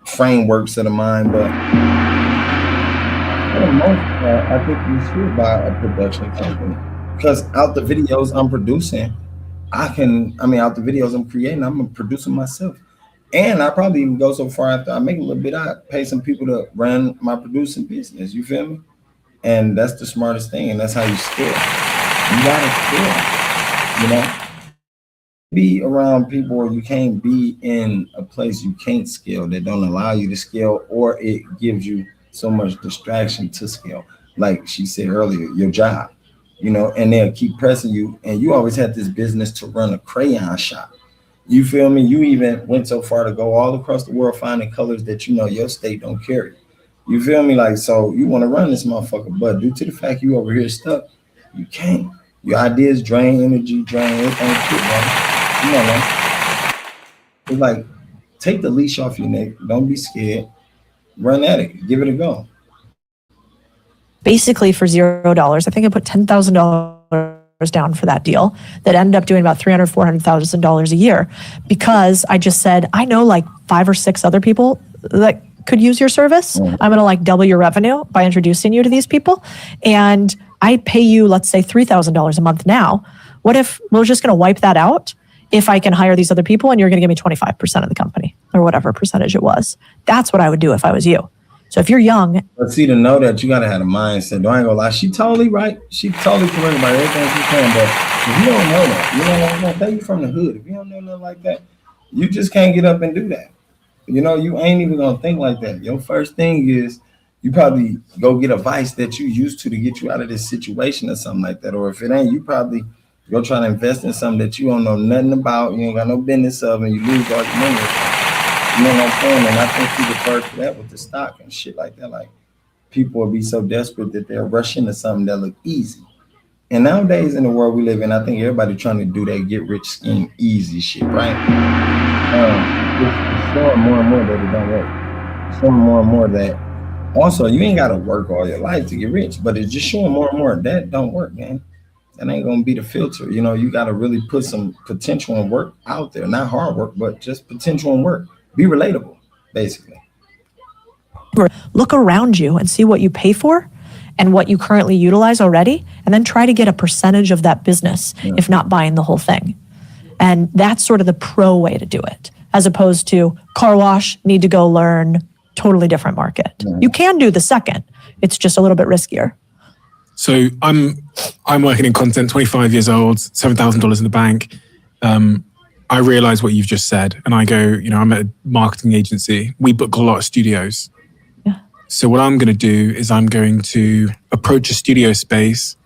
frameworks of the mind. But for the most part, I think you should buy a production company because out the videos I'm producing, out the videos I'm creating, I'm producing myself. And I probably even go so far after I make a little bit, I pay some people to run my producing business. You feel me? And that's the smartest thing. And that's how you scale. You gotta scale, be around people, or you can't be in a place you can't scale, that don't allow you to scale, or it gives you so much distraction to scale. Like she said earlier, your job, and they'll keep pressing you. And you always had this business to run a crayon shop. You feel me? You even went so far to go all across the world finding colors that your state don't carry. You feel me? Like, so you want to run this motherfucker, but due to the fact you over here stuck, you can't. Your ideas drain energy, drain everything. Shit, man. Man. It's like, take the leash off your neck. Don't be scared. Run at it. Give it a go. Basically for $0. I think I put $10,000 down for that deal that ended up doing about $300,000, $400,000 a year, because I just said, I know like 5 or 6 other people that could use your service. I'm going to like double your revenue by introducing you to these people. And I pay you, let's say $3,000 a month now. What if we're just going to wipe that out if I can hire these other people and you're going to give me 25% of the company or whatever percentage it was? That's what I would do if I was you. So if you're young. But see, to know that, you got to have a mindset. Don't I ain't gonna lie. She totally right. She totally correct about everything she's saying. But if you don't know that, I'm gonna tell you from the hood. If you don't know nothing like that, you just can't get up and do that. You ain't even gonna think like that. Your first thing is you probably go get a vice that you used to get you out of this situation or something like that. Or if it ain't, you probably go try to invest in something that you don't know nothing about. You ain't got no business of, and you lose all your money. You know what I'm saying? And I think she referred to that with the stock and shit like that. Like, people will be so desperate that they're rushing to something that look easy. And nowadays in the world we live in, I think everybody trying to do that get rich scheme easy shit, right? It's showing more and more that it don't work. It's showing more and more that also you ain't got to work all your life to get rich, but it's just showing more and more that don't work, man. That ain't gonna be the filter. You got to really put some potential and work out there, not hard work, but just potential and work. Be relatable, basically. Look around you and see what you pay for and what you currently utilize already, and then try to get a percentage of that business, if not buying the whole thing. And that's sort of the pro way to do it, as opposed to car wash, need to go learn, totally different market. You can do the second. It's just a little bit riskier. So I'm working in content, 25 years old, $7,000 in the bank. I realize what you've just said, and I go, I'm at a marketing agency. We book a lot of studios. Yeah. So what I'm going to do is I'm going to approach a studio space,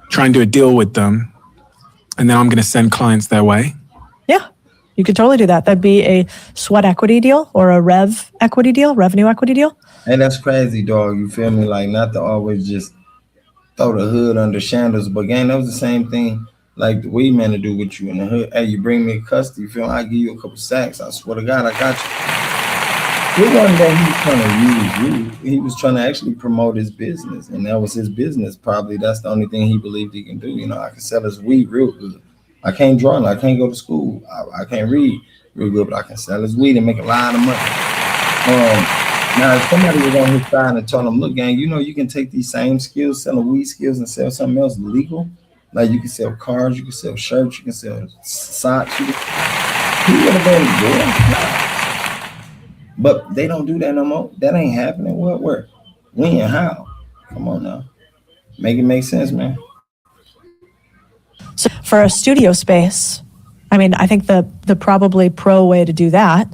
try and do a deal with them, and then I'm going to send clients their way. Yeah, you could totally do that. That'd be a sweat equity deal or a revenue equity deal. Hey, that's crazy, dog. You feel me? Like, not to always just throw the hood under shandals, but gang, that was the same thing like the weed man to do with you in the hood. Hey, you bring me a custody, you feel me? I give you a couple sacks. I swear to God, I got you. It wasn't that he was trying to use you. He was trying to actually promote his business, and that was his business. Probably that's the only thing he believed he can do. I can sell his weed real good. I can't draw, and I can't go to school. I can't read real good, but I can sell his weed and make a lot of money. Now, if somebody was on his side and told him, look, gang, you can take these same skills, selling weed skills, and sell something else legal. Like, you can sell cars, you can sell shirts, you can sell socks. He would have been good. But they don't do that no more. That ain't happening. What? Where? When? How? Come on now. Make it make sense, man. So for a studio space, I think the probably pro way to do that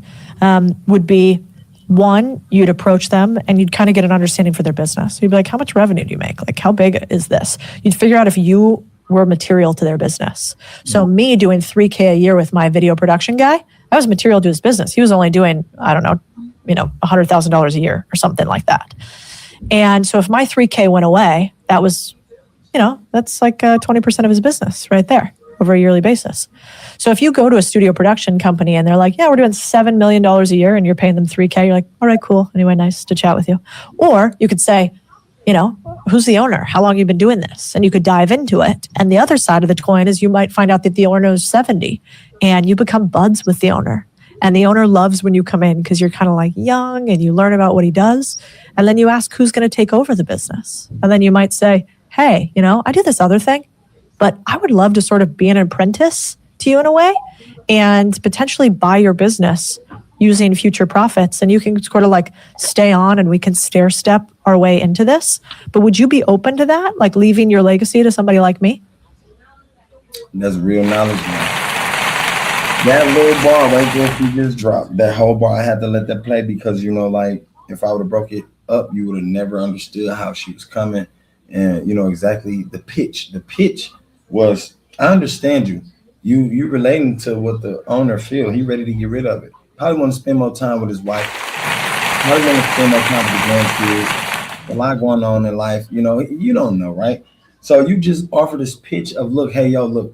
would be, one, you'd approach them and you'd kind of get an understanding for their business. You'd be like, how much revenue do you make? Like, how big is this? You'd figure out if you were material to their business. So me doing $3,000 a year with my video production guy, I was material to his business. He was only doing, I don't know, $100,000 a year or something like that. And so if my $3,000 went away, that was, that's like 20% of his business right there over a yearly basis. So if you go to a studio production company and they're like, yeah, we're doing $7 million a year and you're paying them $3,000, you're like, all right, cool. Anyway, nice to chat with you. Or you could say, who's the owner? How long have you been doing this? And you could dive into it. And the other side of the coin is you might find out that the owner is 70 and you become buds with the owner. And the owner loves when you come in because you're kind of like young and you learn about what he does. And then you ask who's going to take over the business. And then you might say, hey, I do this other thing, but I would love to sort of be an apprentice to you in a way and potentially buy your business using future profits. And you can sort of like stay on and we can stair step our way into this. But would you be open to that? Like leaving your legacy to somebody like me? That's real knowledge, man. That little bar right there she just dropped. That whole bar, I had to let that play because like if I would have broke it up, you would have never understood how she was coming, and exactly the pitch. The pitch was, I understand you. You relating to what the owner feel. He ready to get rid of it. Probably want to spend more time with his wife. Probably want to spend more time with the grandkids. A lot going on in life. You don't know, right? So you just offer this pitch of, look, hey, yo, look,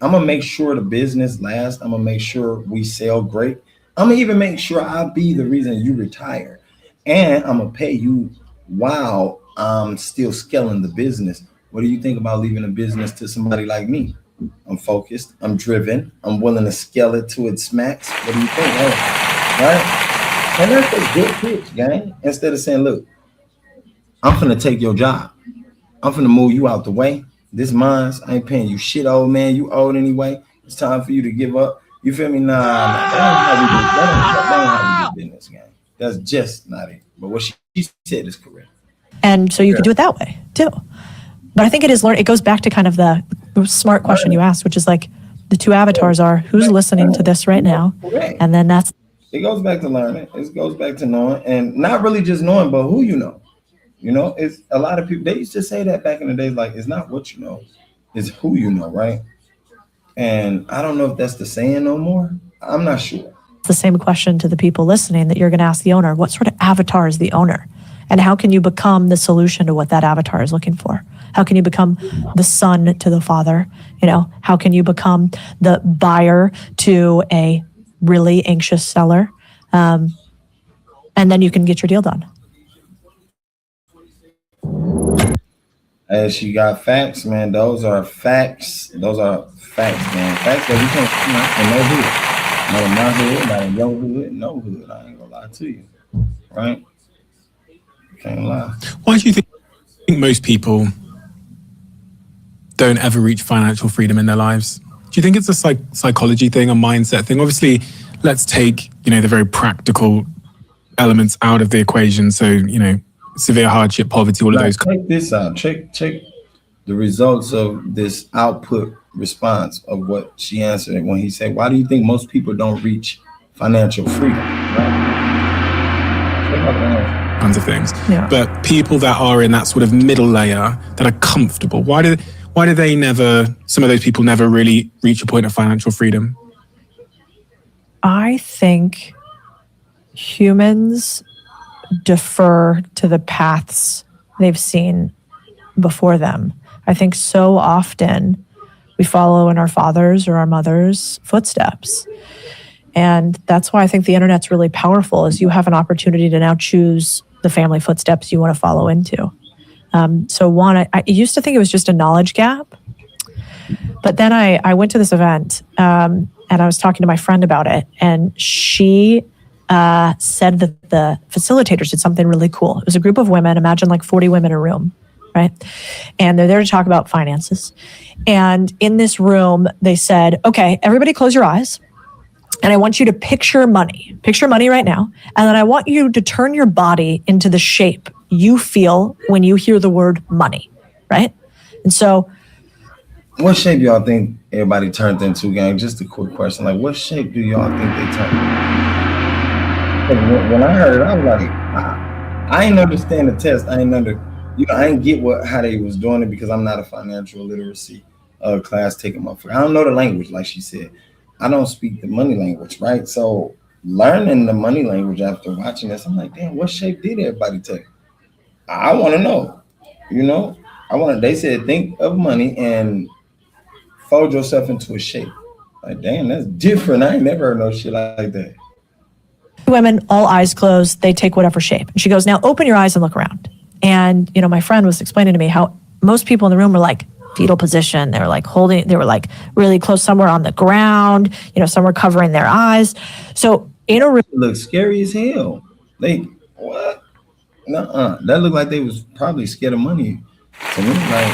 I'm gonna make sure the business lasts. I'm gonna make sure we sell great. I'm gonna even make sure I'll be the reason you retire, and I'm gonna pay you while I'm still scaling the business. What do you think about leaving a business to somebody like me? I'm focused. I'm driven. I'm willing to scale it to its max. What do you think? Hey, right? And that's a good pitch, gang. Instead of saying, look, I'm gonna take your job. I'm finna move you out the way. This mine's. I ain't paying you shit, old man. You old anyway. It's time for you to give up. You feel me? Nah, that ain't how we do business, gang. That's just not it. But what she said is correct. And so you could do it that way too. But I think it is learn. It goes back to kind of the smart question you asked, which is like the two avatars are who's listening to this right now, and then that's. It goes back to learning. It goes back to knowing, and not really just knowing, but who you know. It's a lot of people, they used to say that back in the days, like, it's not what you know, it's who you know, right? And I don't know if that's the saying no more. I'm not sure. It's the same question to the people listening that you're going to ask the owner. What sort of avatar is the owner? And how can you become the solution to what that avatar is looking for? How can you become the son to the father? How can you become the buyer to a really anxious seller? And then you can get your deal done. As she got facts, man. Those are facts. Those are facts, man. Facts that we can't, in no hood. Not in my hood, not in your hood, no hood. I ain't gonna lie to you. Right? Can't lie. Why do you think most people don't ever reach financial freedom in their lives? Do you think it's a psychology thing, a mindset thing? Obviously, let's take, the very practical elements out of the equation. So, severe hardship, poverty, all of those. Check this out. Check the results of this output response of what she answered when he said, why do you think most people don't reach financial freedom? Right? Kinds of things. Yeah. But people that are in that sort of middle layer that are comfortable, why do they never, some of those people never really reach a point of financial freedom? I think humans defer to the paths they've seen before them. I think so often we follow in our father's or our mother's footsteps. And that's why I think the internet's really powerful, is you have an opportunity to now choose the family footsteps you want to follow into. So one, I used to think it was just a knowledge gap, but then I went to this event and I was talking to my friend about it, and she said that the facilitators did something really cool. It was a group of women, imagine like 40 women in a room, right? And they're there to talk about finances. And in this room, they said, okay, everybody close your eyes. And I want you to picture money right now. And then I want you to turn your body into the shape you feel when you hear the word money, right? And so. What shape y'all think everybody turned into, gang? Just a quick question. Like, what shape do y'all think they turned? When I heard it, I was like, I ain't understand the test. I ain't get how they was doing it because I'm not a financial literacy class taking motherfucker. I don't know the language, like she said. I don't speak the money language, right? So learning the money language after watching this, I'm like, damn, what shape did everybody take? I want to know, they said, think of money and fold yourself into a shape. Like, damn, that's different. I ain't never heard no shit like that. Women, all eyes closed, they take whatever shape. And she goes, now open your eyes and look around. And, my friend was explaining to me how most people in the room were like fetal position. They were like they were like really close, somewhere on the ground, some were covering their eyes. So in a room. It looked scary as hell. What? Nuh-uh. That looked like they was probably scared of money. To me, like,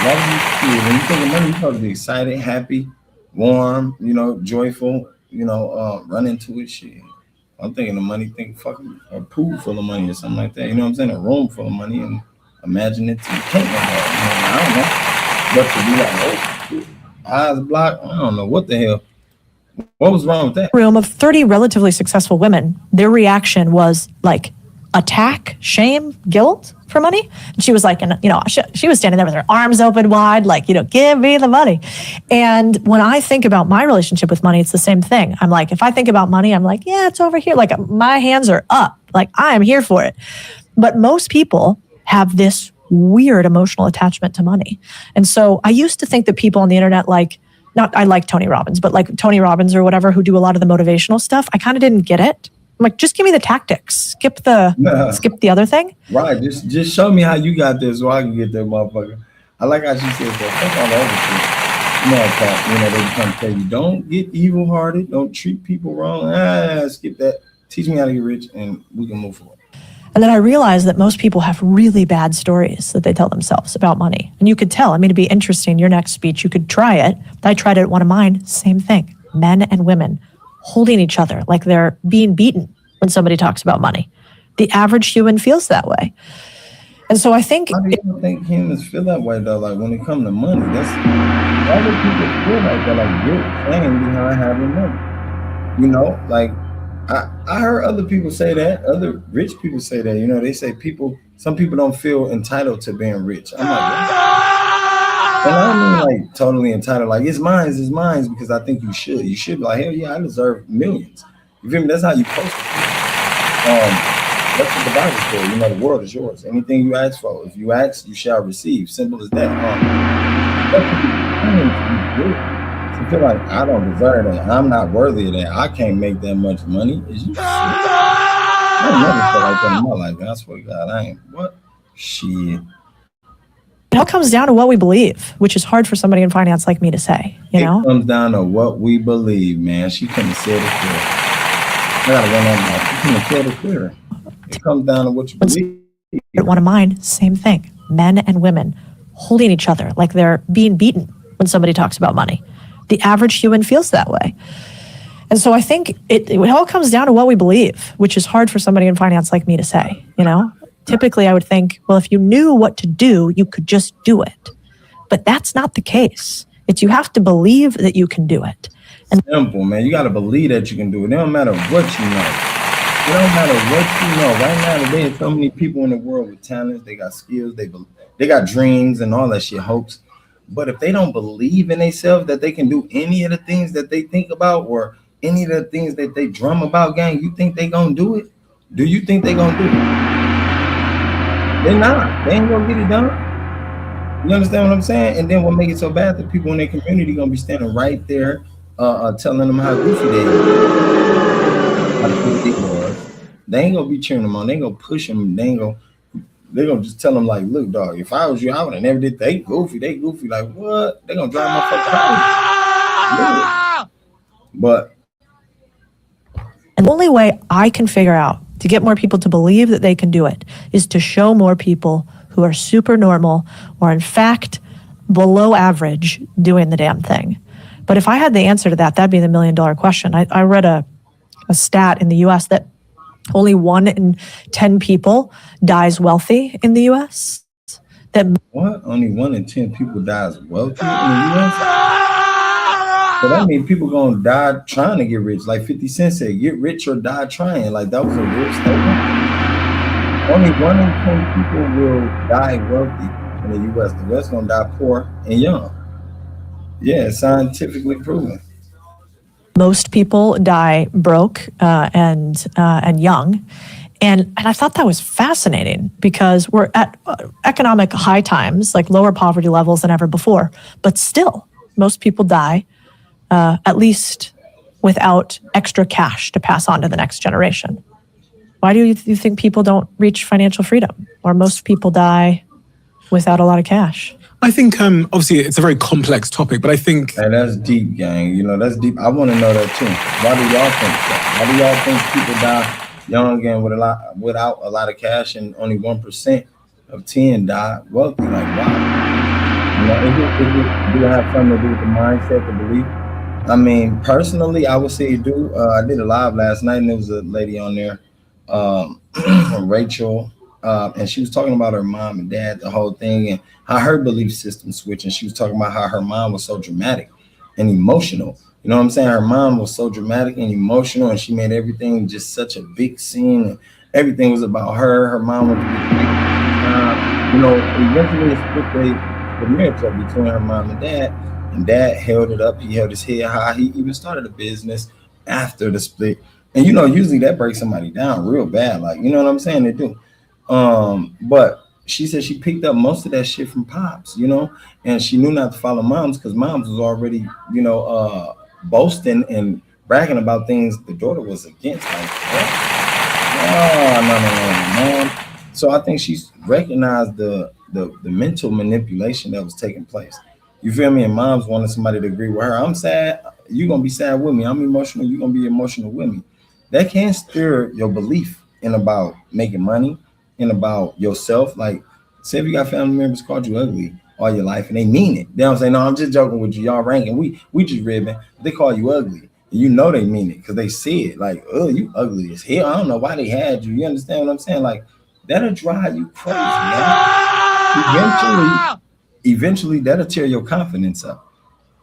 when you think of money, you're supposed to be excited, happy, warm, joyful, run into it, shit. I'm thinking of money, fucking a pool full of money or something like that. You know what I'm saying? A room full of money, and imagine it. You can't know that. I don't know. But to be like, eyes blocked, I don't know what the hell. What was wrong with that? Room of 30 relatively successful women, their reaction was like attack, shame, guilt for money. And she was like, and she was standing there with her arms open wide, like, give me the money. And when I think about my relationship with money, it's the same thing. I'm like, if I think about money, I'm like, yeah, it's over here. Like my hands are up, like I am here for it. But most people have this weird emotional attachment to money. And so I used to think that people on the internet, I like Tony Robbins, but like Tony Robbins or whatever, who do a lot of the motivational stuff, I kind of didn't get it. I'm like, just give me the tactics. Skip the other thing. Right. Just show me how you got there so I can get that motherfucker. I like how she said that. Fuck all the other shit. They come tell you, don't get evil-hearted. Don't treat people wrong. Skip that. Teach me how to get rich and we can move forward. And then I realized that most people have really bad stories that they tell themselves about money. And you could tell, it'd be interesting, your next speech, you could try it. I tried it at one of mine, same thing. Men and women holding each other like they're being beaten when somebody talks about money. The average human feels that way. And so I think... How do you think humans feel that way, though? Like, when it comes to money, that's... Why do people feel like they're like guilt shame behind having money? Like, I heard other people say that. Other rich people say that. They say some people don't feel entitled to being rich. I'm like, what? And I don't mean like totally entitled, like it's mine because I think you should. You should be like, hell yeah, I deserve millions. You feel me? That's how you post it. That's what the Bible says. The world is yours. Anything you ask for, if you ask, you shall receive. Simple as that. You feel like I don't deserve that. I'm not worthy of that. I can't make that much money. Is you shit? I never felt like that in my life. I swear to God, I ain't. What? Shit. It all comes down to what we believe, which is hard for somebody in finance like me to say, It comes down to what we believe, man. She couldn't have said it clearer. I gotta run on that. She couldn't have said it clearer. It comes down to what you believe. One of mine, same thing. Men and women holding each other like they're being beaten when somebody talks about money. The average human feels that way. And so I think it all comes down to what we believe, which is hard for somebody in finance like me to say, Typically, I would think, well, if you knew what to do, you could just do it. But that's not the case. You have to believe that you can do it. And simple, man. You got to believe that you can do it. It don't matter what you know. It don't matter what you know. Right now, today, there's so many people in the world with talents. They got skills. They got dreams and all that shit, hopes. But if they don't believe in themselves that they can do any of the things that they think about or any of the things that they drum about, gang, you think they gonna do it? Do you think they gonna do it? They're not. They ain't gonna get it done. You understand what I'm saying? And then what make it so bad that people in their community gonna be standing right there telling them how goofy they are. How goofy they are. They ain't gonna be cheering them on. They ain't gonna push them. They're gonna just tell them like, look, dog, if I was you, I would have never did. They goofy. Like, what? They gonna drive my fucking house. But and the only way I can figure out to get more people to believe that they can do it is to show more people who are super normal or in fact below average doing the damn thing. But if I had the answer to that, that'd be the $1 million question. I read a stat in the US that only 1 in 10 people dies wealthy in the US. What? Only 1 in 10 people dies wealthy in the US? So that means people gonna die trying to get rich. Like 50 Cent said, get rich or die trying. Like that was a real statement. Only 1 in 10 people will die wealthy in the US. The rest gonna die poor and young. Yeah, it's scientifically proven. Most people die broke and young. And I thought that was fascinating because we're at economic high times, like lower poverty levels than ever before. But still, most people die at least without extra cash to pass on to the next generation. Why do you think people don't reach financial freedom? Or most people die without a lot of cash? I think, obviously, it's a very complex topic, but I think... Hey, that's deep, gang. That's deep. I want to know that, too. Why do y'all think that? Why do y'all think people die young and without a lot of cash and only 1% of 10 die wealthy? Like, why? Do it have something to do with the mindset, the belief? I mean, personally, I would say it do. I did a live last night, and there was a lady on there, Rachel, and she was talking about her mom and dad, the whole thing, and how her belief system switched. And she was talking about how her mom was so dramatic. and emotional. You know what I'm saying? Her mom was so dramatic and emotional, and she made everything just such a big scene. And everything was about her. Her mom was, eventually it split the marriage up between her mom and dad. And dad held it up. He held his head high. He even started a business after the split. And usually that breaks somebody down real bad. Like, you know what I'm saying? They do. But she said she picked up most of that shit from pops, and she knew not to follow moms because moms was already, boasting and bragging about things the daughter was against. Like, no. So I think she's recognized the mental manipulation that was taking place. You feel me? And moms wanted somebody to agree with her. I'm sad. You're going to be sad with me. I'm emotional. You're going to be emotional with me. That can stir your belief in about making money and about yourself. Like, say if you got family members called you ugly all your life and they mean it. They don't say, no, I'm just joking with you. Y'all ranking. We just ribbing. They call you ugly. And they mean it because they see it. Like, oh, you ugly as hell. I don't know why they had you. You understand what I'm saying? Like, that'll drive you crazy, man. Eventually that'll tear your confidence up.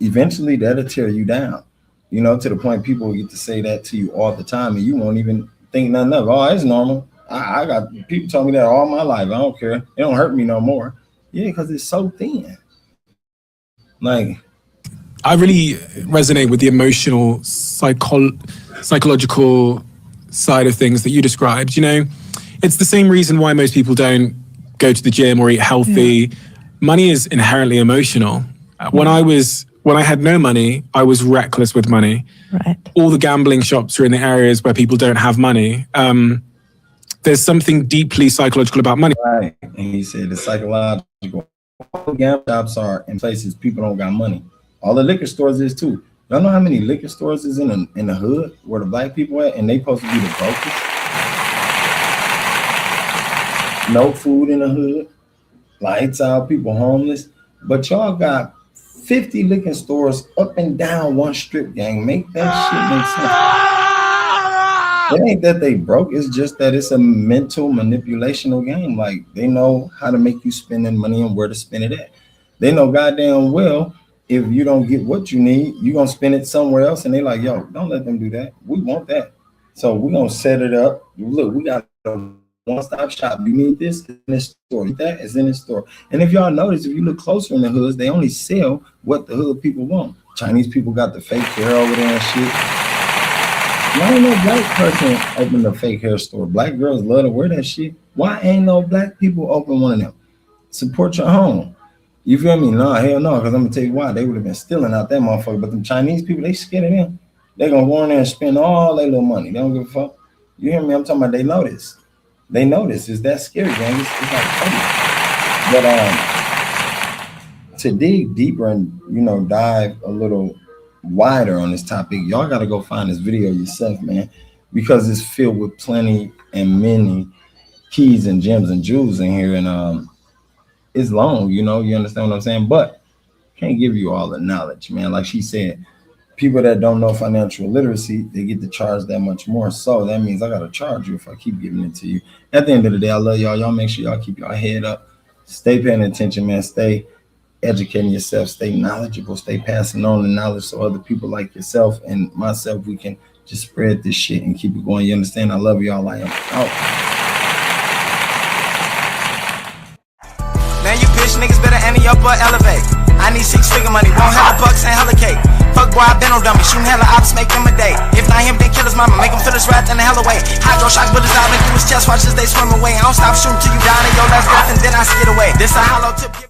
Eventually that'll tear you down, to the point people get to say that to you all the time and you won't even think nothing of it. Oh, it's normal. I got people tell me that all my life. I don't care. It don't hurt me no more. Yeah, because it's so thin. Like, I really resonate with the emotional, psychological side of things that you described. It's the same reason why most people don't go to the gym or eat healthy. Yeah. Money is inherently emotional. When I had no money, I was reckless with money. Right. All the gambling shops are in the areas where people don't have money. There's something deeply psychological about money. Right. And he said the psychological. All the gambling shops are in places people don't got money. All the liquor stores is too. Y'all know how many liquor stores is in the hood where the black people at, and they supposed to be the brokest? No food in the hood. Lights out, people homeless, but y'all got 50 liquor stores up and down one strip, gang. Make that shit make sense. It ain't that they broke, it's just that it's a mental manipulational game. Like, they know how to make you spend money and where to spend it at. They know goddamn well if you don't get what you need, you're gonna spend it somewhere else, and they like, yo, don't let them do that. We want that. So we're gonna set it up. Look, we got a one-stop shop. You need this, in this store. That is in this store. And if y'all notice, if you look closer in the hoods, they only sell what the hood people want. Chinese people got the fake hair over there and shit. Why ain't no black person open a fake hair store? Black girls love to wear that shit. Why ain't no black people open one of them? Support your home. You feel me? No, hell no, because I'm gonna tell you why. They would have been stealing out that motherfucker. But them Chinese people, they scared of them. They gonna go in there and spend all their little money. They don't give a fuck. You hear me? I'm talking about they know this. They know this. It's that scary, gang. It's like funny. But to dig deeper and dive a little wider on this topic, y'all gotta go find this video yourself, man, because it's filled with plenty and many keys and gems and jewels in here. And it's long, you understand what I'm saying? But can't give you all the knowledge, man. Like she said, people that don't know financial literacy, they get to charge that much more. So that means I got to charge you if I keep giving it to you. At the end of the day, I love y'all. Y'all make sure y'all keep your head up. Stay paying attention, man. Stay educating yourself. Stay knowledgeable. Stay passing on the knowledge so other people like yourself and myself, we can just spread this shit and keep it going. You understand? I love y'all. I am out. Now you bitch niggas better ante up or elevate. I need 6-figure money, won't hella bucks and hella cake. Fuck boy, I been on dummy, shooting hella ops, make them a day. If not him, then kill his mama, make him feel his wrath in the hell away. Hydro shock, but his eye through his chest, watch as they swim away. I don't stop shooting till you die in your last breath, and then I skid away. This a hollow tip.